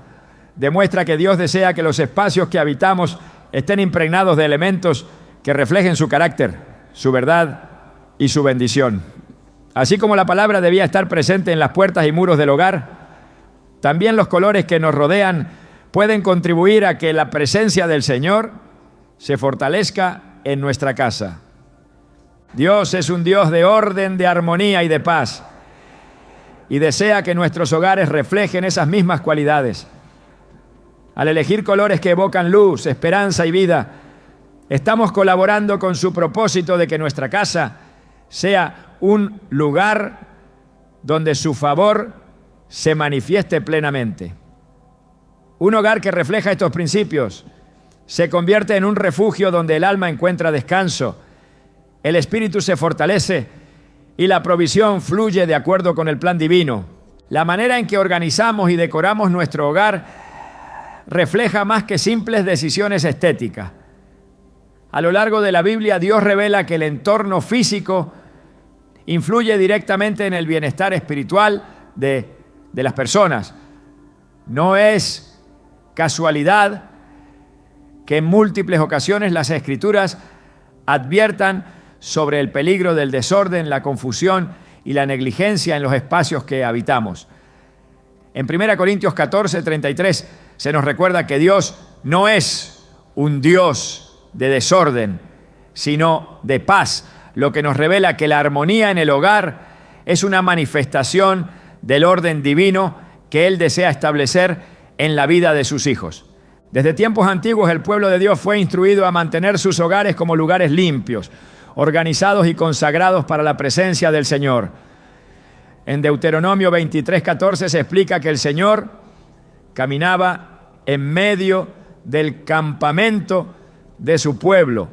demuestra que Dios desea que los espacios que habitamos estén impregnados de elementos que reflejen su carácter, su verdad y su bendición. Así como la palabra debía estar presente en las puertas y muros del hogar, también los colores que nos rodean pueden contribuir a que la presencia del Señor se fortalezca en nuestra casa. Dios es un Dios de orden, de armonía y de paz, y desea que nuestros hogares reflejen esas mismas cualidades. Al elegir colores que evocan luz, esperanza y vida, estamos colaborando con su propósito de que nuestra casa sea un lugar donde su favor se manifieste plenamente. Un hogar que refleja estos principios se convierte en un refugio donde el alma encuentra descanso, el espíritu se fortalece y la provisión fluye de acuerdo con el plan divino. La manera en que organizamos y decoramos nuestro hogar refleja más que simples decisiones estéticas. A lo largo de la Biblia, Dios revela que el entorno físico influye directamente en el bienestar espiritual de las personas. No es casualidad que en múltiples ocasiones las Escrituras adviertan sobre el peligro del desorden, la confusión y la negligencia en los espacios que habitamos. En 1 Corintios 14:33 se nos recuerda que Dios no es un Dios de desorden, sino de paz, lo que nos revela que la armonía en el hogar es una manifestación del orden divino que Él desea establecer en la vida de sus hijos. Desde tiempos antiguos el pueblo de Dios fue instruido a mantener sus hogares como lugares limpios, organizados y consagrados para la presencia del Señor. En Deuteronomio 23:14 se explica que el Señor caminaba en medio del campamento de su pueblo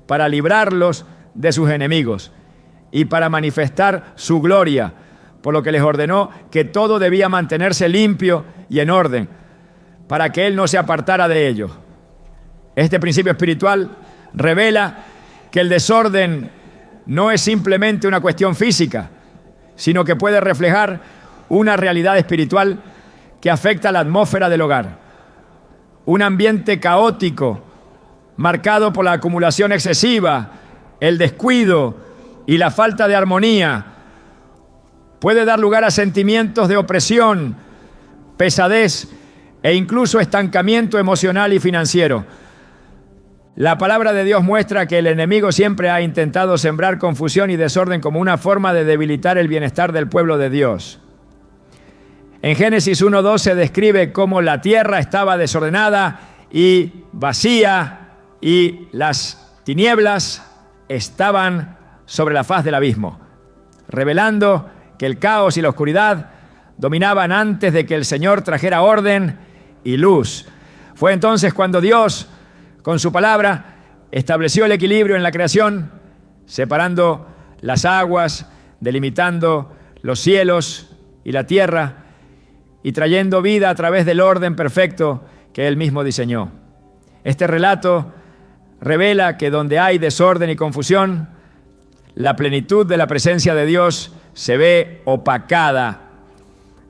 para librarlos de sus enemigos y para manifestar su gloria, por lo que les ordenó que todo debía mantenerse limpio y en orden, para que Él no se apartara de ellos. Este principio espiritual revela que el desorden no es simplemente una cuestión física, sino que puede reflejar una realidad espiritual que afecta la atmósfera del hogar. Un ambiente caótico, marcado por la acumulación excesiva, el descuido y la falta de armonía, puede dar lugar a sentimientos de opresión, pesadez e incluso estancamiento emocional y financiero. La palabra de Dios muestra que el enemigo siempre ha intentado sembrar confusión y desorden como una forma de debilitar el bienestar del pueblo de Dios. En Génesis 1:2 se describe cómo la tierra estaba desordenada y vacía y las tinieblas estaban sobre la faz del abismo, revelando que el caos y la oscuridad dominaban antes de que el Señor trajera orden y luz. Fue entonces cuando Dios, con su palabra, estableció el equilibrio en la creación, separando las aguas, delimitando los cielos y la tierra y trayendo vida a través del orden perfecto que Él mismo diseñó. Este relato revela que donde hay desorden y confusión, la plenitud de la presencia de Dios se ve opacada,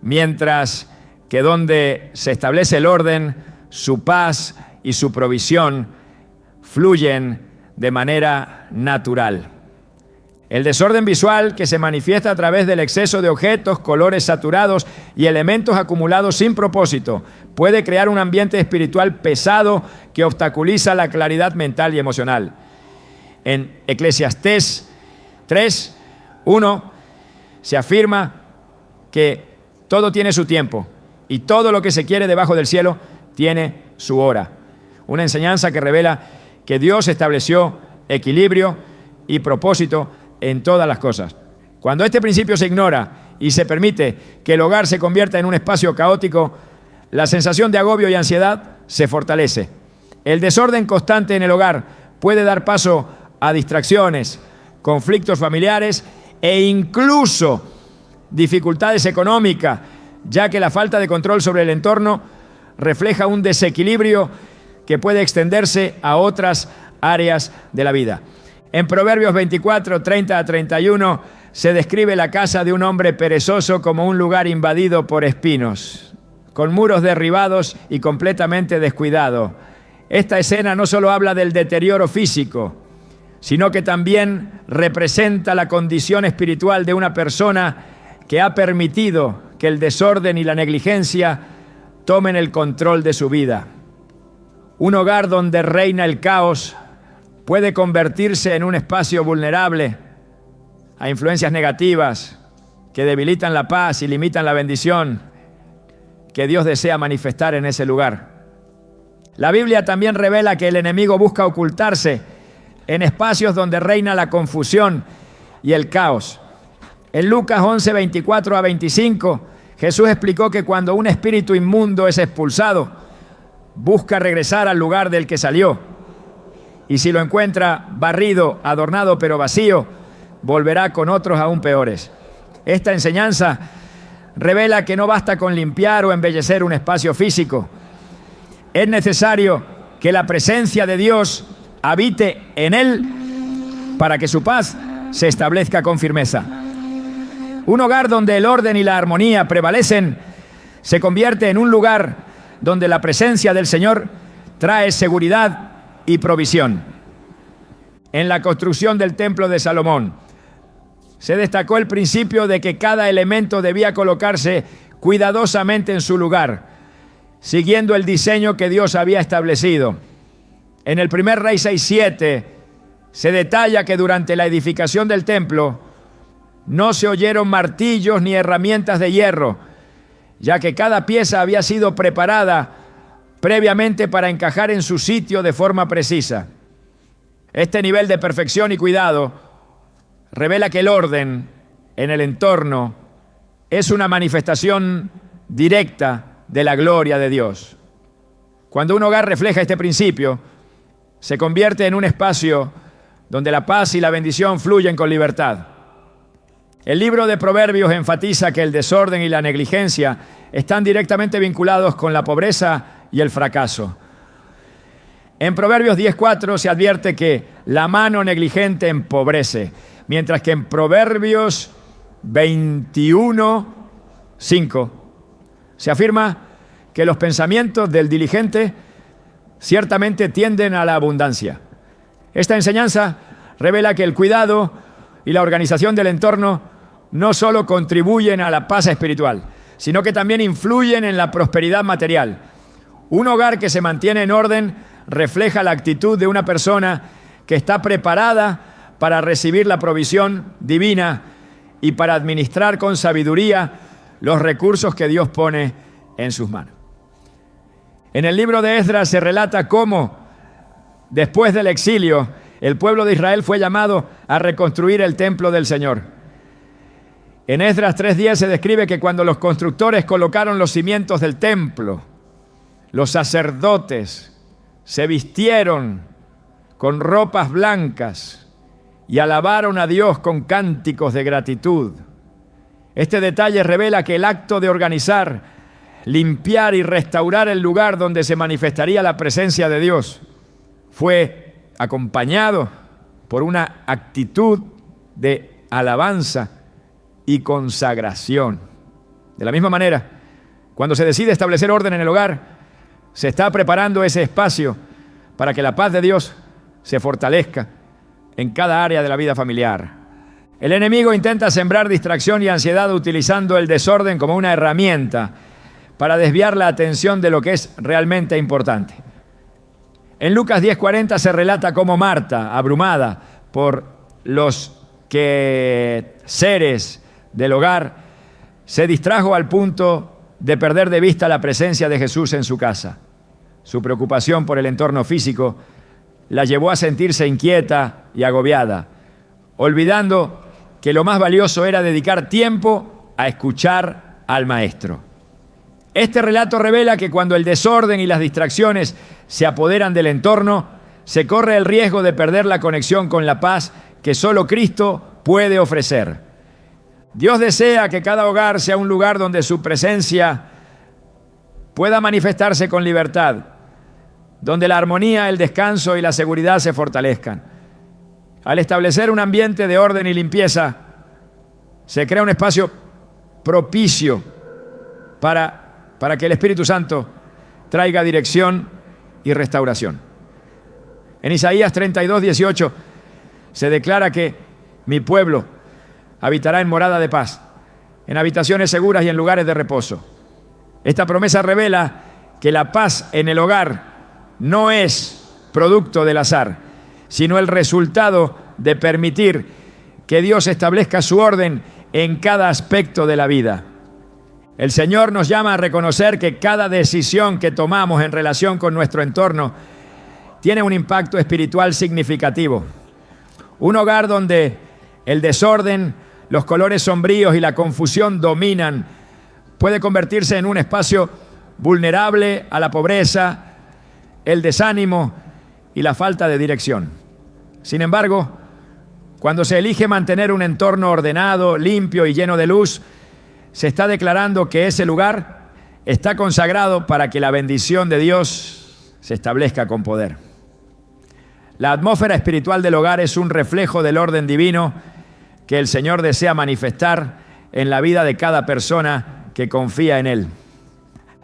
mientras que donde se establece el orden, su paz y su provisión fluyen de manera natural. El desorden visual que se manifiesta a través del exceso de objetos, colores saturados y elementos acumulados sin propósito puede crear un ambiente espiritual pesado que obstaculiza la claridad mental y emocional. En Eclesiastés 3:1 se afirma que todo tiene su tiempo y todo lo que se quiere debajo del cielo tiene su hora. Una enseñanza que revela que Dios estableció equilibrio y propósito en todas las cosas. Cuando este principio se ignora y se permite que el hogar se convierta en un espacio caótico, la sensación de agobio y ansiedad se fortalece. El desorden constante en el hogar puede dar paso a distracciones, conflictos familiares e incluso dificultades económicas, ya que la falta de control sobre el entorno refleja un desequilibrio que puede extenderse a otras áreas de la vida. En Proverbios 24, 30 a 31 se describe la casa de un hombre perezoso como un lugar invadido por espinos, con muros derribados y completamente descuidado. Esta escena no solo habla del deterioro físico, sino que también representa la condición espiritual de una persona que ha permitido que el desorden y la negligencia tomen el control de su vida. Un hogar donde reina el caos puede convertirse en un espacio vulnerable a influencias negativas que debilitan la paz y limitan la bendición que Dios desea manifestar en ese lugar. La Biblia también revela que el enemigo busca ocultarse en espacios donde reina la confusión y el caos. En Lucas 11, 24 a 25, Jesús explicó que cuando un espíritu inmundo es expulsado, busca regresar al lugar del que salió. Y si lo encuentra barrido, adornado pero vacío, volverá con otros aún peores. Esta enseñanza revela que no basta con limpiar o embellecer un espacio físico. Es necesario que la presencia de Dios habite en él para que su paz se establezca con firmeza. Un hogar donde el orden y la armonía prevalecen se convierte en un lugar donde la presencia del Señor trae seguridad y provisión. En la construcción del templo de Salomón se destacó el principio de que cada elemento debía colocarse cuidadosamente en su lugar, siguiendo el diseño que Dios había establecido. En el primer Rey 6:7 se detalla que durante la edificación del templo no se oyeron martillos ni herramientas de hierro, ya que cada pieza había sido preparada previamente para encajar en su sitio de forma precisa. Este nivel de perfección y cuidado revela que el orden en el entorno es una manifestación directa de la gloria de Dios. Cuando un hogar refleja este principio, se convierte en un espacio donde la paz y la bendición fluyen con libertad. El libro de Proverbios enfatiza que el desorden y la negligencia están directamente vinculados con la pobreza y el fracaso. En Proverbios 10:4 se advierte que la mano negligente empobrece, mientras que en Proverbios 21:5 se afirma que los pensamientos del diligente ciertamente tienden a la abundancia. Esta enseñanza revela que el cuidado y la organización del entorno no solo contribuyen a la paz espiritual, sino que también influyen en la prosperidad material. Un hogar que se mantiene en orden refleja la actitud de una persona que está preparada para recibir la provisión divina y para administrar con sabiduría los recursos que Dios pone en sus manos. En el libro de Esdras se relata cómo, después del exilio, el pueblo de Israel fue llamado a reconstruir el templo del Señor. En Esdras 3:10 se describe que cuando los constructores colocaron los cimientos del templo, los sacerdotes se vistieron con ropas blancas y alabaron a Dios con cánticos de gratitud. Este detalle revela que el acto de organizar, limpiar y restaurar el lugar donde se manifestaría la presencia de Dios fue acompañado por una actitud de alabanza y consagración. De la misma manera, cuando se decide establecer orden en el hogar, se está preparando ese espacio para que la paz de Dios se fortalezca en cada área de la vida familiar. El enemigo intenta sembrar distracción y ansiedad utilizando el desorden como una herramienta para desviar la atención de lo que es realmente importante. En Lucas 10:40 se relata cómo Marta, abrumada por los quehaceres del hogar, se distrajo al punto de perder de vista la presencia de Jesús en su casa. Su preocupación por el entorno físico la llevó a sentirse inquieta y agobiada, olvidando que lo más valioso era dedicar tiempo a escuchar al Maestro. Este relato revela que cuando el desorden y las distracciones se apoderan del entorno, se corre el riesgo de perder la conexión con la paz que solo Cristo puede ofrecer. Dios desea que cada hogar sea un lugar donde su presencia pueda manifestarse con libertad, donde la armonía, el descanso y la seguridad se fortalezcan. Al establecer un ambiente de orden y limpieza, se crea un espacio propicio para que el Espíritu Santo traiga dirección y restauración. En Isaías 32:18 se declara que mi pueblo habitará en morada de paz, en habitaciones seguras y en lugares de reposo. Esta promesa revela que la paz en el hogar no es producto del azar, sino el resultado de permitir que Dios establezca su orden en cada aspecto de la vida. El Señor nos llama a reconocer que cada decisión que tomamos en relación con nuestro entorno tiene un impacto espiritual significativo. Un hogar donde el desorden, los colores sombríos y la confusión dominan puede convertirse en un espacio vulnerable a la pobreza, el desánimo y la falta de dirección. Sin embargo, cuando se elige mantener un entorno ordenado, limpio y lleno de luz, se está declarando que ese lugar está consagrado para que la bendición de Dios se establezca con poder. La atmósfera espiritual del hogar es un reflejo del orden divino que el Señor desea manifestar en la vida de cada persona que confía en Él.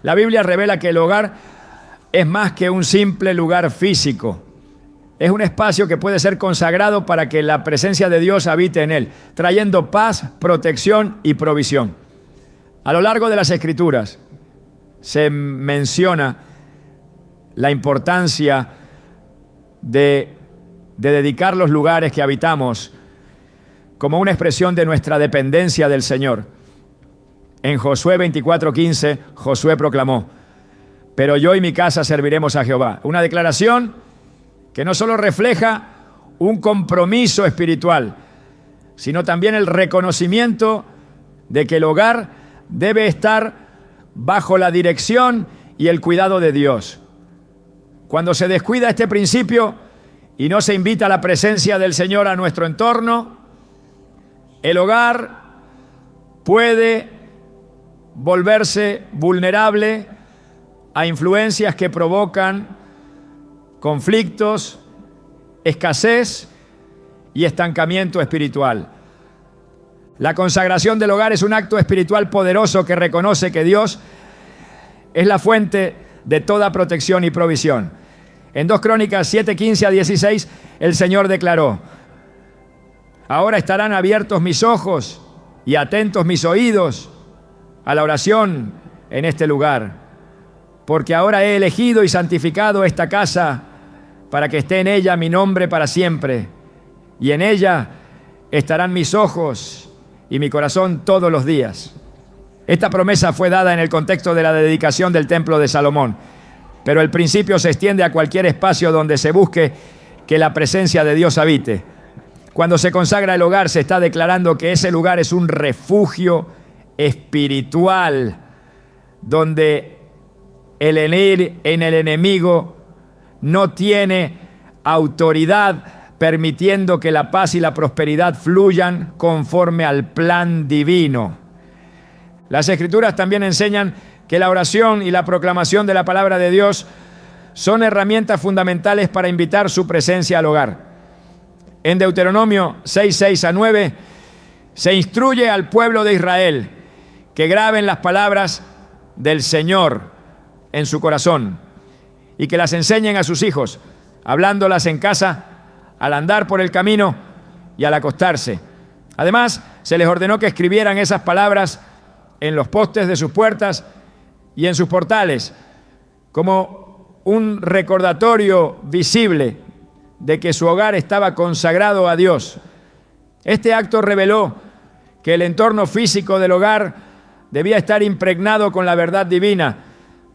La Biblia revela que el hogar es más que un simple lugar físico. Es un espacio que puede ser consagrado para que la presencia de Dios habite en él, trayendo paz, protección y provisión. A lo largo de las Escrituras se menciona la importancia de dedicar los lugares que habitamos como una expresión de nuestra dependencia del Señor. En Josué 24:15, Josué proclamó: pero yo y mi casa serviremos a Jehová. Una declaración que no solo refleja un compromiso espiritual, sino también el reconocimiento de que el hogar debe estar bajo la dirección y el cuidado de Dios. Cuando se descuida este principio y no se invita a la presencia del Señor a nuestro entorno, el hogar puede volverse vulnerable a influencias que provocan conflictos, escasez y estancamiento espiritual. La consagración del hogar es un acto espiritual poderoso que reconoce que Dios es la fuente de toda protección y provisión. En 2 Crónicas 7:15-16, el Señor declaró: ahora estarán abiertos mis ojos y atentos mis oídos a la oración en este lugar, porque ahora he elegido y santificado esta casa para que esté en ella mi nombre para siempre, y en ella estarán mis ojos y mi corazón todos los días. Esta promesa fue dada en el contexto de la dedicación del templo de Salomón, pero el principio se extiende a cualquier espacio donde se busque que la presencia de Dios habite. Cuando se consagra el hogar, se está declarando que ese lugar es un refugio espiritual, donde el enemigo no tiene autoridad, permitiendo que la paz y la prosperidad fluyan conforme al plan divino. Las Escrituras también enseñan que la oración y la proclamación de la palabra de Dios son herramientas fundamentales para invitar su presencia al hogar. En Deuteronomio 6:6-9 se instruye al pueblo de Israel que graben las palabras del Señor en su corazón y que las enseñen a sus hijos, hablándolas en casa, al andar por el camino y al acostarse. Además, se les ordenó que escribieran esas palabras en los postes de sus puertas y en sus portales, como un recordatorio visible de que su hogar estaba consagrado a Dios. Este acto reveló que el entorno físico del hogar debía estar impregnado con la verdad divina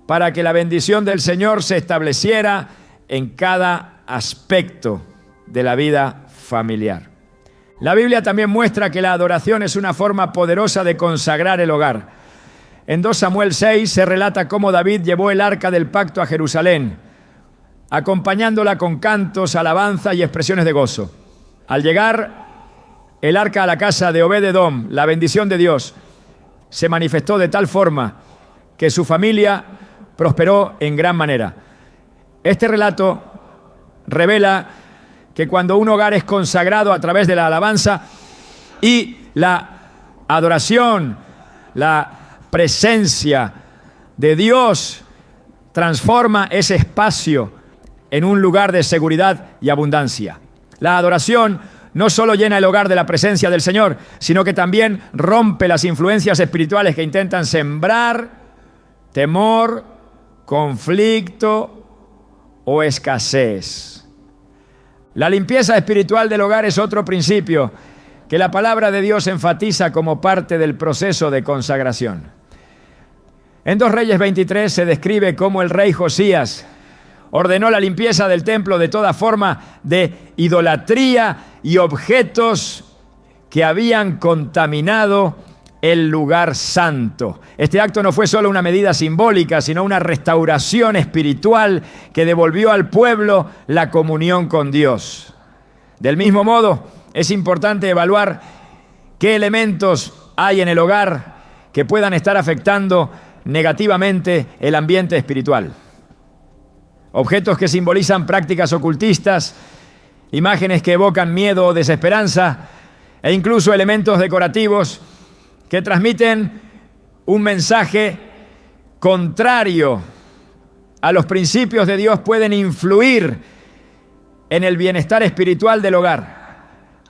para que la bendición del Señor se estableciera en cada aspecto de la vida familiar. La Biblia también muestra que la adoración es una forma poderosa de consagrar el hogar. En 2 Samuel 6 se relata cómo David llevó el arca del pacto a Jerusalén, acompañándola con cantos, alabanza y expresiones de gozo. Al llegar el arca a la casa de Obed-Edom, la bendición de Dios se manifestó de tal forma que su familia prosperó en gran manera. Este relato revela que cuando un hogar es consagrado a través de la alabanza y la adoración, la presencia de Dios transforma ese espacio en un lugar de seguridad y abundancia. La adoración no solo llena el hogar de la presencia del Señor, sino que también rompe las influencias espirituales que intentan sembrar temor, conflicto o escasez. La limpieza espiritual del hogar es otro principio que la palabra de Dios enfatiza como parte del proceso de consagración. En 2 Reyes 23 se describe cómo el rey Josías ordenó la limpieza del templo de toda forma de idolatría y objetos que habían contaminado el lugar santo. Este acto no fue solo una medida simbólica, sino una restauración espiritual que devolvió al pueblo la comunión con Dios. Del mismo modo, es importante evaluar qué elementos hay en el hogar que puedan estar afectando negativamente el ambiente espiritual. Objetos que simbolizan prácticas ocultistas, imágenes que evocan miedo o desesperanza, e incluso elementos decorativos que transmiten un mensaje contrario a los principios de Dios pueden influir en el bienestar espiritual del hogar.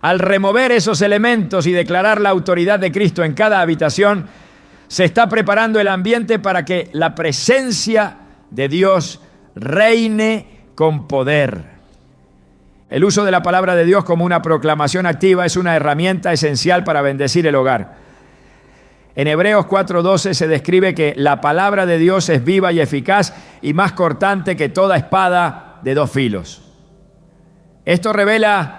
Al remover esos elementos y declarar la autoridad de Cristo en cada habitación, se está preparando el ambiente para que la presencia de Dios reine con poder. El uso de la palabra de Dios como una proclamación activa es una herramienta esencial para bendecir el hogar. En Hebreos 4:12 se describe que la palabra de Dios es viva y eficaz y más cortante que toda espada de dos filos. Esto revela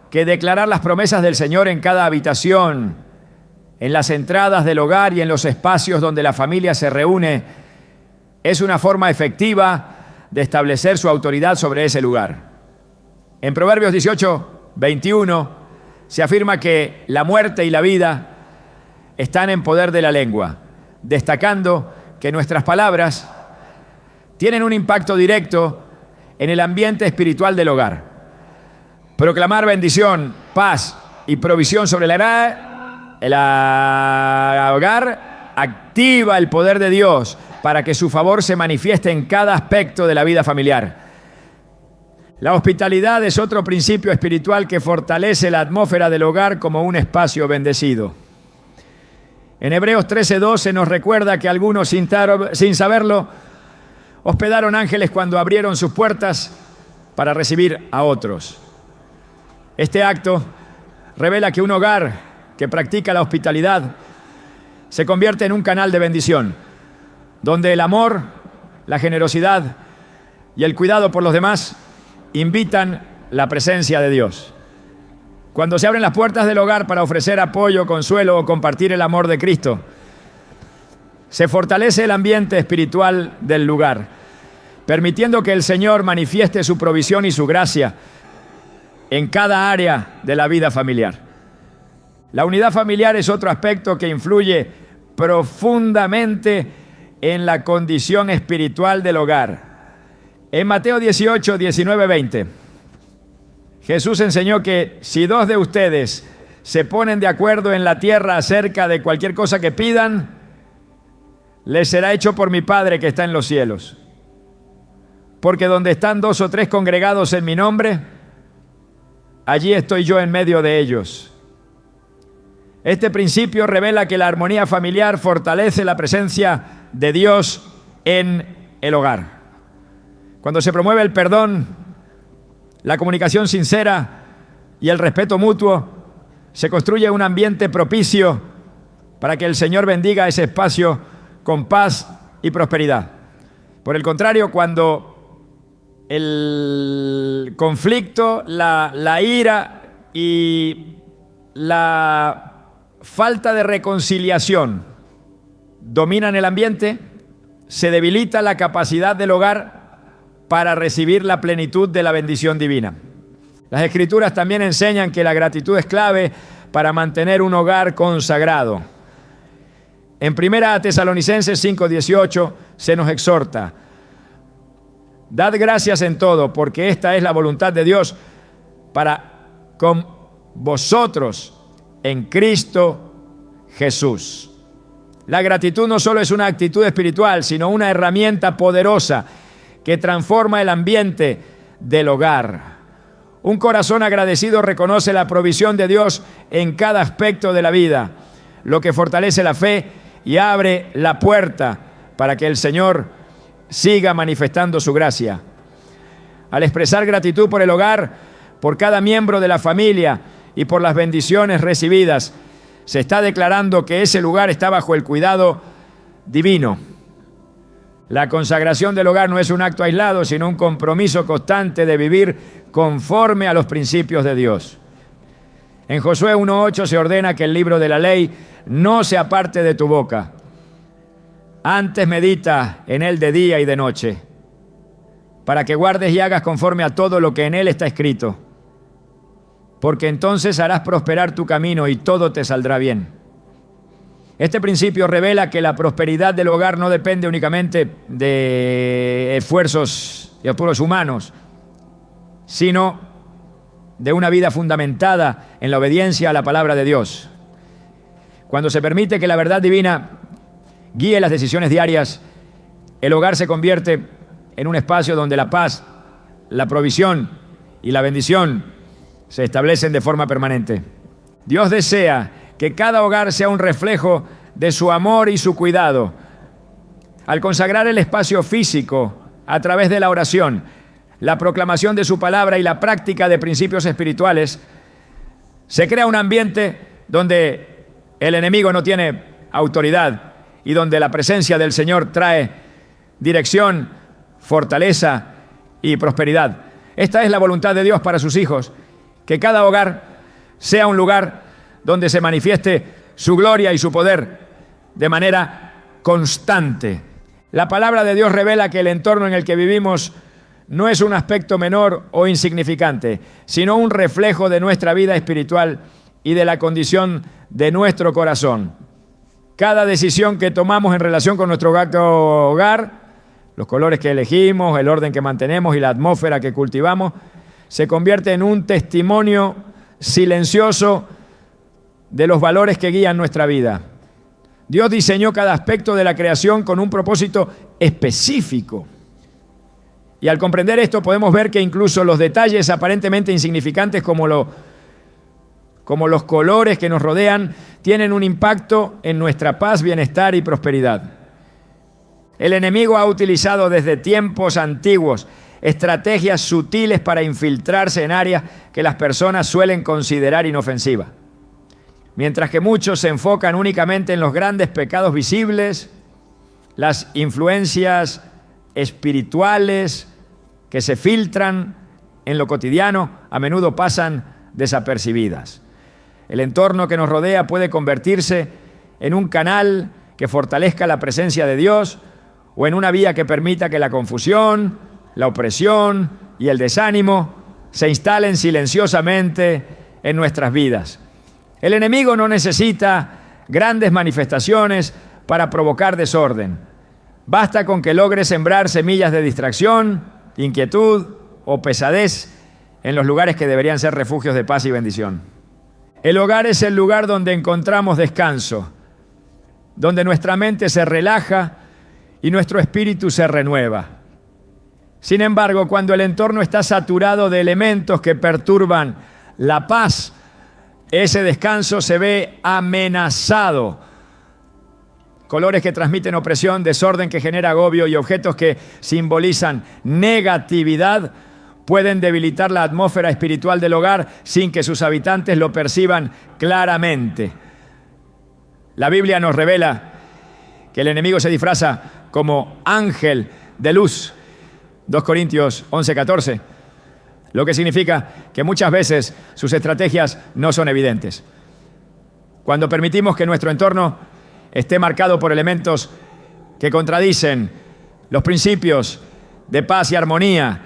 que declarar las promesas del Señor en cada habitación, en las entradas del hogar y en los espacios donde la familia se reúne, es una forma efectiva de establecer su autoridad sobre ese lugar. En Proverbios 18:21 se afirma que la muerte y la vida están en poder de la lengua, destacando que nuestras palabras tienen un impacto directo en el ambiente espiritual del hogar. Proclamar bendición, paz y provisión sobre el hogar activa el poder de Dios para que su favor se manifieste en cada aspecto de la vida familiar. La hospitalidad es otro principio espiritual que fortalece la atmósfera del hogar como un espacio bendecido. En Hebreos 13:12 nos recuerda que algunos, sin saberlo, hospedaron ángeles cuando abrieron sus puertas para recibir a otros. Este acto revela que un hogar que practica la hospitalidad se convierte en un canal de bendición, donde el amor, la generosidad y el cuidado por los demás invitan la presencia de Dios. Cuando se abren las puertas del hogar para ofrecer apoyo, consuelo o compartir el amor de Cristo, se fortalece el ambiente espiritual del lugar, permitiendo que el Señor manifieste su provisión y su gracia en cada área de la vida familiar. La unidad familiar es otro aspecto que influye profundamente en la condición espiritual del hogar. En Mateo 18, 19, 20, Jesús enseñó que si dos de ustedes se ponen de acuerdo en la tierra acerca de cualquier cosa que pidan, les será hecho por mi Padre que está en los cielos. Porque donde están 2 o 3 congregados en mi nombre, allí estoy yo en medio de ellos. Este principio revela que la armonía familiar fortalece la presencia de Dios en el hogar. Cuando se promueve el perdón, la comunicación sincera y el respeto mutuo, se construye un ambiente propicio para que el Señor bendiga ese espacio con paz y prosperidad. Por el contrario, cuando el conflicto, la ira y la falta de reconciliación dominan el ambiente, se debilita la capacidad del hogar para recibir la plenitud de la bendición divina. Las Escrituras también enseñan que la gratitud es clave para mantener un hogar consagrado. En 1 Tesalonicenses 5:18 se nos exhorta: dad gracias en todo, porque esta es la voluntad de Dios para con vosotros en Cristo Jesús. La gratitud no solo es una actitud espiritual, sino una herramienta poderosa que transforma el ambiente del hogar. Un corazón agradecido reconoce la provisión de Dios en cada aspecto de la vida, lo que fortalece la fe y abre la puerta para que el Señor siga manifestando su gracia. Al expresar gratitud por el hogar, por cada miembro de la familia y por las bendiciones recibidas, se está declarando que ese lugar está bajo el cuidado divino. La consagración del hogar no es un acto aislado, sino un compromiso constante de vivir conforme a los principios de Dios. En Josué 1:8 se ordena que el libro de la ley no se aparte de tu boca. Antes medita en él de día y de noche, para que guardes y hagas conforme a todo lo que en él está escrito. Porque entonces harás prosperar tu camino y todo te saldrá bien. Este principio revela que la prosperidad del hogar no depende únicamente de esfuerzos y apuros humanos, sino de una vida fundamentada en la obediencia a la palabra de Dios. Cuando se permite que la verdad divina guíe las decisiones diarias, el hogar se convierte en un espacio donde la paz, la provisión y la bendición se establecen de forma permanente. Dios desea que cada hogar sea un reflejo de su amor y su cuidado. Al consagrar el espacio físico a través de la oración, la proclamación de su palabra y la práctica de principios espirituales, se crea un ambiente donde el enemigo no tiene autoridad y donde la presencia del Señor trae dirección, fortaleza y prosperidad. Esta es la voluntad de Dios para sus hijos, que cada hogar sea un lugar donde se manifieste su gloria y su poder de manera constante. La palabra de Dios revela que el entorno en el que vivimos no es un aspecto menor o insignificante, sino un reflejo de nuestra vida espiritual y de la condición de nuestro corazón. Cada decisión que tomamos en relación con nuestro hogar, los colores que elegimos, el orden que mantenemos y la atmósfera que cultivamos, se convierte en un testimonio silencioso de los valores que guían nuestra vida. Dios diseñó cada aspecto de la creación con un propósito específico. Y al comprender esto podemos ver que incluso los detalles aparentemente insignificantes como los colores que nos rodean tienen un impacto en nuestra paz, bienestar y prosperidad. El enemigo ha utilizado desde tiempos antiguos estrategias sutiles para infiltrarse en áreas que las personas suelen considerar inofensivas. Mientras que muchos se enfocan únicamente en los grandes pecados visibles, las influencias espirituales que se filtran en lo cotidiano a menudo pasan desapercibidas. El entorno que nos rodea puede convertirse en un canal que fortalezca la presencia de Dios o en una vía que permita que la confusión, la opresión y el desánimo se instalen silenciosamente en nuestras vidas. El enemigo no necesita grandes manifestaciones para provocar desorden. Basta con que logre sembrar semillas de distracción, inquietud o pesadez en los lugares que deberían ser refugios de paz y bendición. El hogar es el lugar donde encontramos descanso, donde nuestra mente se relaja y nuestro espíritu se renueva. Sin embargo, cuando el entorno está saturado de elementos que perturban la paz, ese descanso se ve amenazado. Colores que transmiten opresión, desorden que genera agobio y objetos que simbolizan negatividad pueden debilitar la atmósfera espiritual del hogar sin que sus habitantes lo perciban claramente. La Biblia nos revela que el enemigo se disfraza como ángel de luz. 2 Corintios 11:14. Lo que significa que muchas veces sus estrategias no son evidentes. Cuando permitimos que nuestro entorno esté marcado por elementos que contradicen los principios de paz y armonía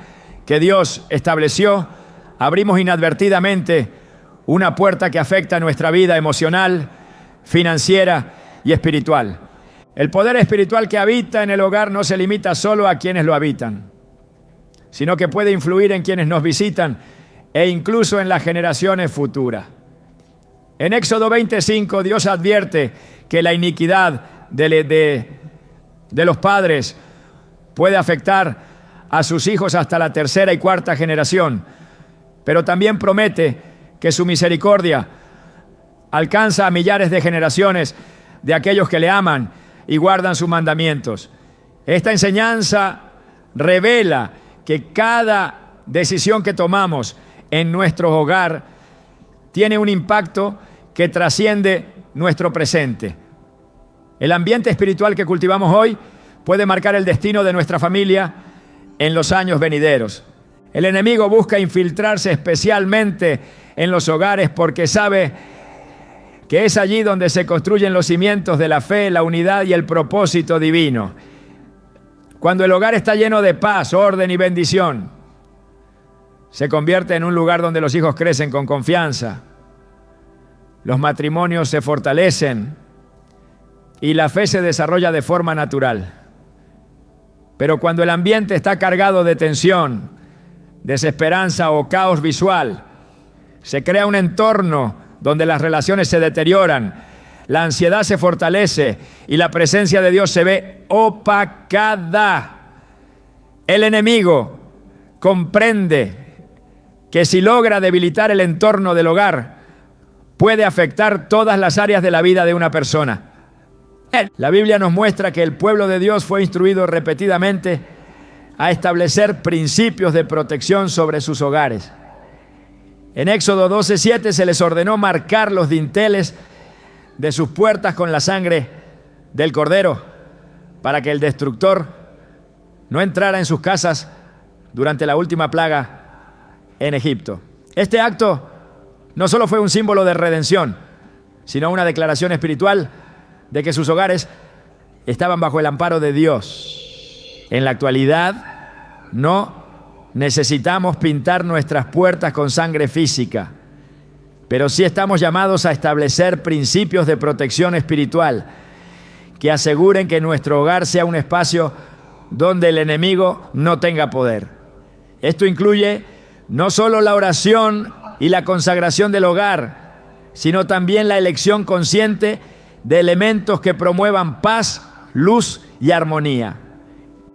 que Dios estableció, abrimos inadvertidamente una puerta que afecta nuestra vida emocional, financiera y espiritual. El poder espiritual que habita en el hogar no se limita solo a quienes lo habitan, sino que puede influir en quienes nos visitan e incluso en las generaciones futuras. En Éxodo 25, Dios advierte que la iniquidad de los padres puede afectar a sus hijos hasta la tercera y cuarta generación, pero también promete que su misericordia alcanza a millares de generaciones de aquellos que le aman y guardan sus mandamientos. Esta enseñanza revela que cada decisión que tomamos en nuestro hogar tiene un impacto que trasciende nuestro presente. El ambiente espiritual que cultivamos hoy puede marcar el destino de nuestra familia en los años venideros. El enemigo busca infiltrarse especialmente en los hogares porque sabe que es allí donde se construyen los cimientos de la fe, la unidad y el propósito divino. Cuando el hogar está lleno de paz, orden y bendición, se convierte en un lugar donde los hijos crecen con confianza, los matrimonios se fortalecen y la fe se desarrolla de forma natural. Pero cuando el ambiente está cargado de tensión, desesperanza o caos visual, se crea un entorno donde las relaciones se deterioran, la ansiedad se fortalece y la presencia de Dios se ve opacada. El enemigo comprende que si logra debilitar el entorno del hogar, puede afectar todas las áreas de la vida de una persona. La Biblia nos muestra que el pueblo de Dios fue instruido repetidamente a establecer principios de protección sobre sus hogares. En Éxodo 12:7 se les ordenó marcar los dinteles de sus puertas con la sangre del cordero para que el destructor no entrara en sus casas durante la última plaga en Egipto. Este acto no solo fue un símbolo de redención, sino una declaración espiritual de que sus hogares estaban bajo el amparo de Dios. En la actualidad, no necesitamos pintar nuestras puertas con sangre física, pero sí estamos llamados a establecer principios de protección espiritual que aseguren que nuestro hogar sea un espacio donde el enemigo no tenga poder. Esto incluye no solo la oración y la consagración del hogar, sino también la elección consciente de elementos que promuevan paz, luz y armonía.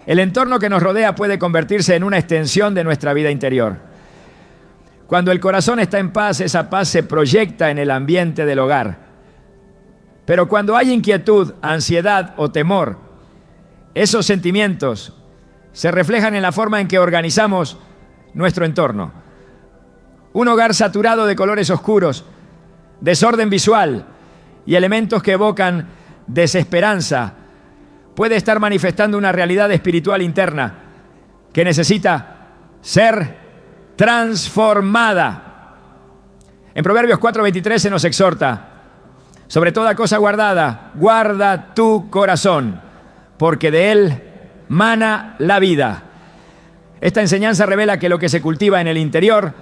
El entorno que nos rodea puede convertirse en una extensión de nuestra vida interior. Cuando el corazón está en paz, esa paz se proyecta en el ambiente del hogar. Pero cuando hay inquietud, ansiedad o temor, esos sentimientos se reflejan en la forma en que organizamos nuestro entorno. Un hogar saturado de colores oscuros, desorden visual y elementos que evocan desesperanza puede estar manifestando una realidad espiritual interna que necesita ser transformada. En Proverbios 4:23 se nos exhorta: sobre toda cosa guardada, guarda tu corazón, porque de él mana la vida. Esta enseñanza revela que lo que se cultiva en el interior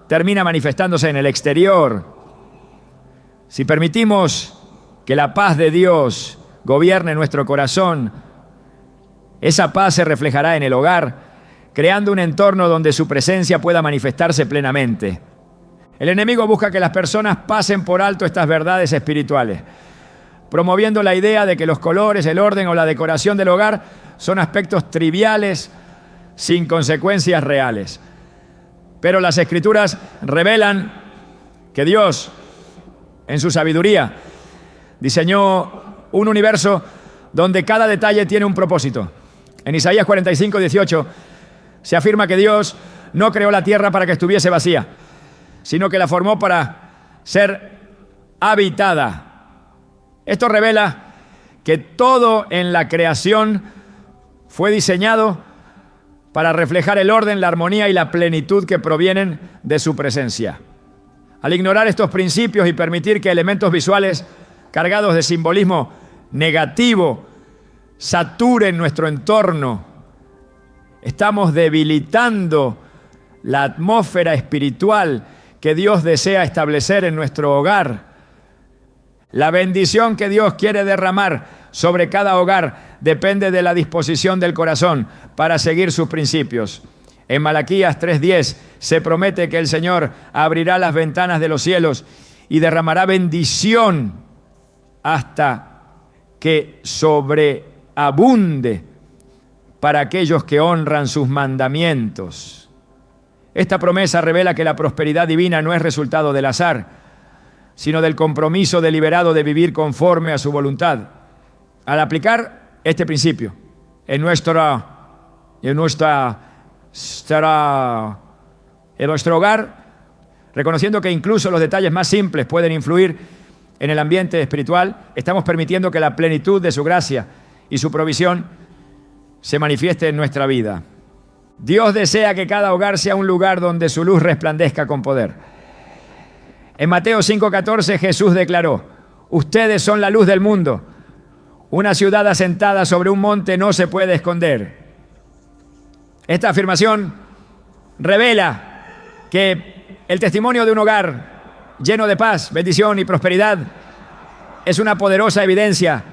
termina manifestándose en el exterior. Si permitimos que la paz de Dios gobierne nuestro corazón, esa paz se reflejará en el hogar, creando un entorno donde su presencia pueda manifestarse plenamente. El enemigo busca que las personas pasen por alto estas verdades espirituales, promoviendo la idea de que los colores, el orden o la decoración del hogar son aspectos triviales sin consecuencias reales. Pero las Escrituras revelan que Dios, en su sabiduría, diseñó un universo donde cada detalle tiene un propósito. En Isaías 45:18 se afirma que Dios no creó la tierra para que estuviese vacía, sino que la formó para ser habitada. Esto revela que todo en la creación fue diseñado para reflejar el orden, la armonía y la plenitud que provienen de su presencia. Al ignorar estos principios y permitir que elementos visuales cargados de simbolismo negativo saturen nuestro entorno, estamos debilitando la atmósfera espiritual que Dios desea establecer en nuestro hogar. La bendición que Dios quiere derramar sobre cada hogar depende de la disposición del corazón para seguir sus principios. En Malaquías 3:10 se promete que el Señor abrirá las ventanas de los cielos y derramará bendición hasta que sobreabunde para aquellos que honran sus mandamientos. Esta promesa revela que la prosperidad divina no es resultado del azar, sino del compromiso deliberado de vivir conforme a su voluntad. Al aplicar este principio en nuestro hogar, reconociendo que incluso los detalles más simples pueden influir en el ambiente espiritual, estamos permitiendo que la plenitud de su gracia y su provisión se manifieste en nuestra vida. Dios desea que cada hogar sea un lugar donde su luz resplandezca con poder. En Mateo 5:14 Jesús declaró: ustedes son la luz del mundo. Una ciudad asentada sobre un monte no se puede esconder. Esta afirmación revela que el testimonio de un hogar lleno de paz, bendición y prosperidad es una poderosa evidencia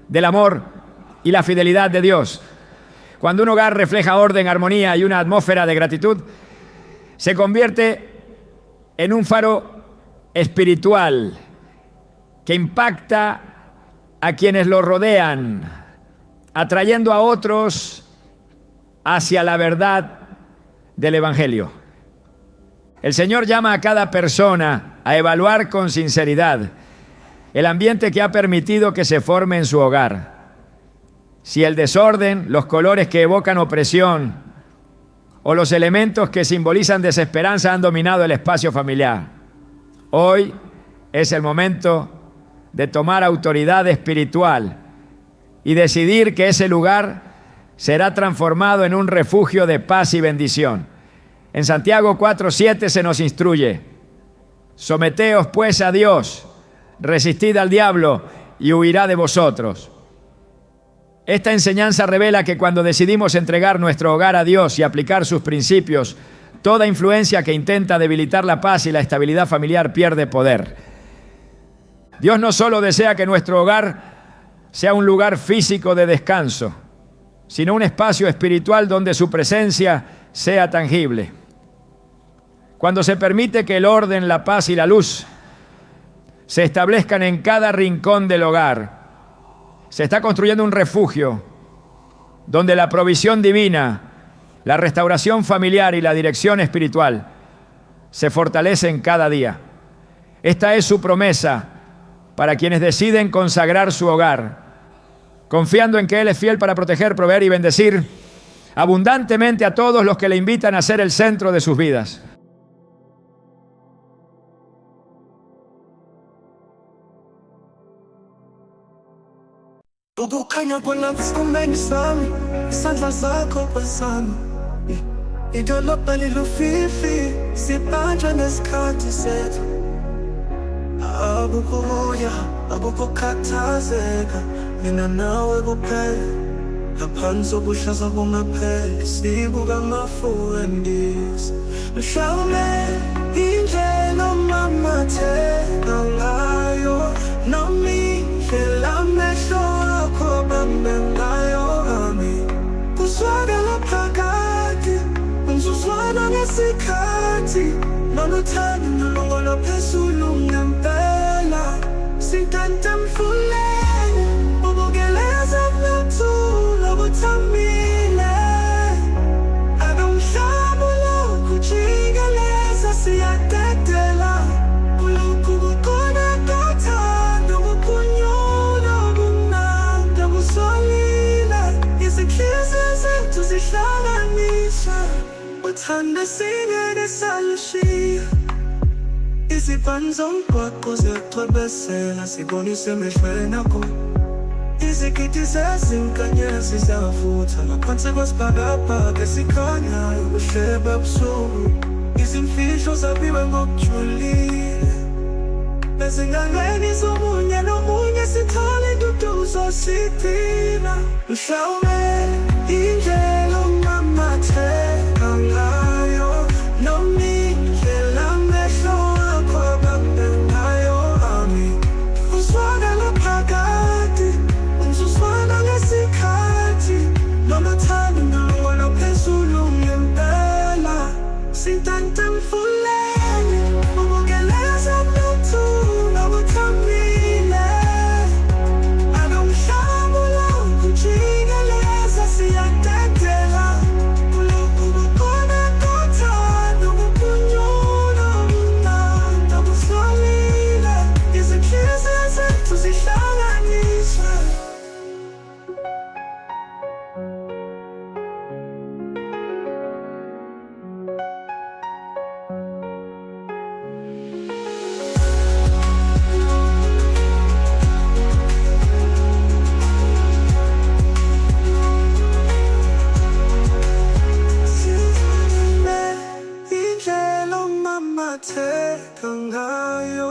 del amor y la fidelidad de Dios. Cuando un hogar refleja orden, armonía y una atmósfera de gratitud, se convierte en un faro espiritual que impacta a quienes lo rodean, atrayendo a otros hacia la verdad del Evangelio. El Señor llama a cada persona a evaluar con sinceridad el ambiente que ha permitido que se forme en su hogar. Si el desorden, los colores que evocan opresión o los elementos que simbolizan desesperanza han dominado el espacio familiar. Hoy es el momento de tomar autoridad espiritual y decidir que ese lugar será transformado en un refugio de paz y bendición. En Santiago 4:7 se nos instruye: someteos pues a Dios, resistid al diablo y huirá de vosotros. Esta enseñanza revela que cuando decidimos entregar nuestro hogar a Dios y aplicar sus principios, toda influencia que intenta debilitar la paz y la estabilidad familiar pierde poder. Dios no solo desea que nuestro hogar sea un lugar físico de descanso, sino un espacio espiritual donde su presencia sea tangible. Cuando se permite que el orden, la paz y la luz se establezcan en cada rincón del hogar, se está construyendo un refugio donde la provisión divina, la restauración familiar y la dirección espiritual se fortalecen cada día. Esta es su promesa para quienes deciden consagrar su hogar, confiando en que Él es fiel para proteger, proveer y bendecir abundantemente a todos los que le invitan a ser el centro de sus vidas. Ukukhanya kwelaphumeni sami, isandla zakho phezulu. Idolobha lilufifi, sibanjwe nesikhathi sethu. Abubuya, abukukhathazeka, mina nawe kuphela. Ngaphansi kobuhlaza bungapheli, sibuka amafuendisi. Mhlawumbe indlela omamatheka ngayo, noma indlela amehlo akho abambe ngayo ami. Kuzwakala phakathi, ngizuzwana ngesikhathi, noluthando nolungolo phezulu ngempela. Sintanta emfuleni, ubukeleza buthula buthambile. Akumhlaba lokhu jikeleza siyadedela. Kulokhu kukhona kothando kuphunyula ubumnandi busolile. Izinhliziyo zethu zihlanganiswa, uthando singeke salushiya. Izibani zomgwaqo ziyacwebesela, sibonise emehlweni akho. Izigidi zezinkanyezi ziyavutha ngaphansi kwesibhakabhaka esikhanyayo, ubuhle bebusuku. Izimfihlo zabiwe ngokujulile, ezingangeni zomunye nomunye sithole induduzo sithina. Mhlawumbe indlela omamatheka ngayo, noma indlela amehlo akho abambe ngayo ami. Uzwakala phakathi, ngizuzwana ngesikhathi, noluthando nolungolo phezulu ngempela. Sintanta emfuleni, ubukeleza buthula buthambile. Akumhlaba lokhu jikeleza siyadedela. Kulokhu kukhona kothando kuphunyula ubumnandi busolile. Izinhliziyo zethu zihlanganiswe. Indlela omamatheka ngayo,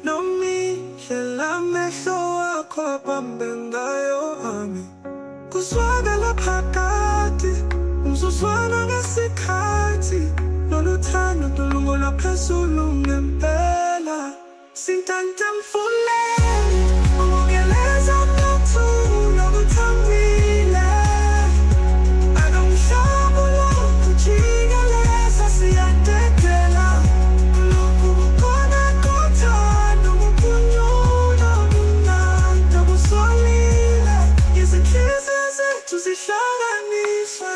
noma indlela amehlo akho abambe ngayo ami. Kuzwakala phakathi, ngizuzwana ngesikhathi, noluthando nolungolo phezulu ngempela. Sintanta emfuleni, ubukeleza buthula buthambile. Akumhlaba lokhu jikeleza siyadedela. Kulokhu kukhona kothando kuphunyula ubumnandi busolile. Izinhliziyo zethu zihlanganiswe.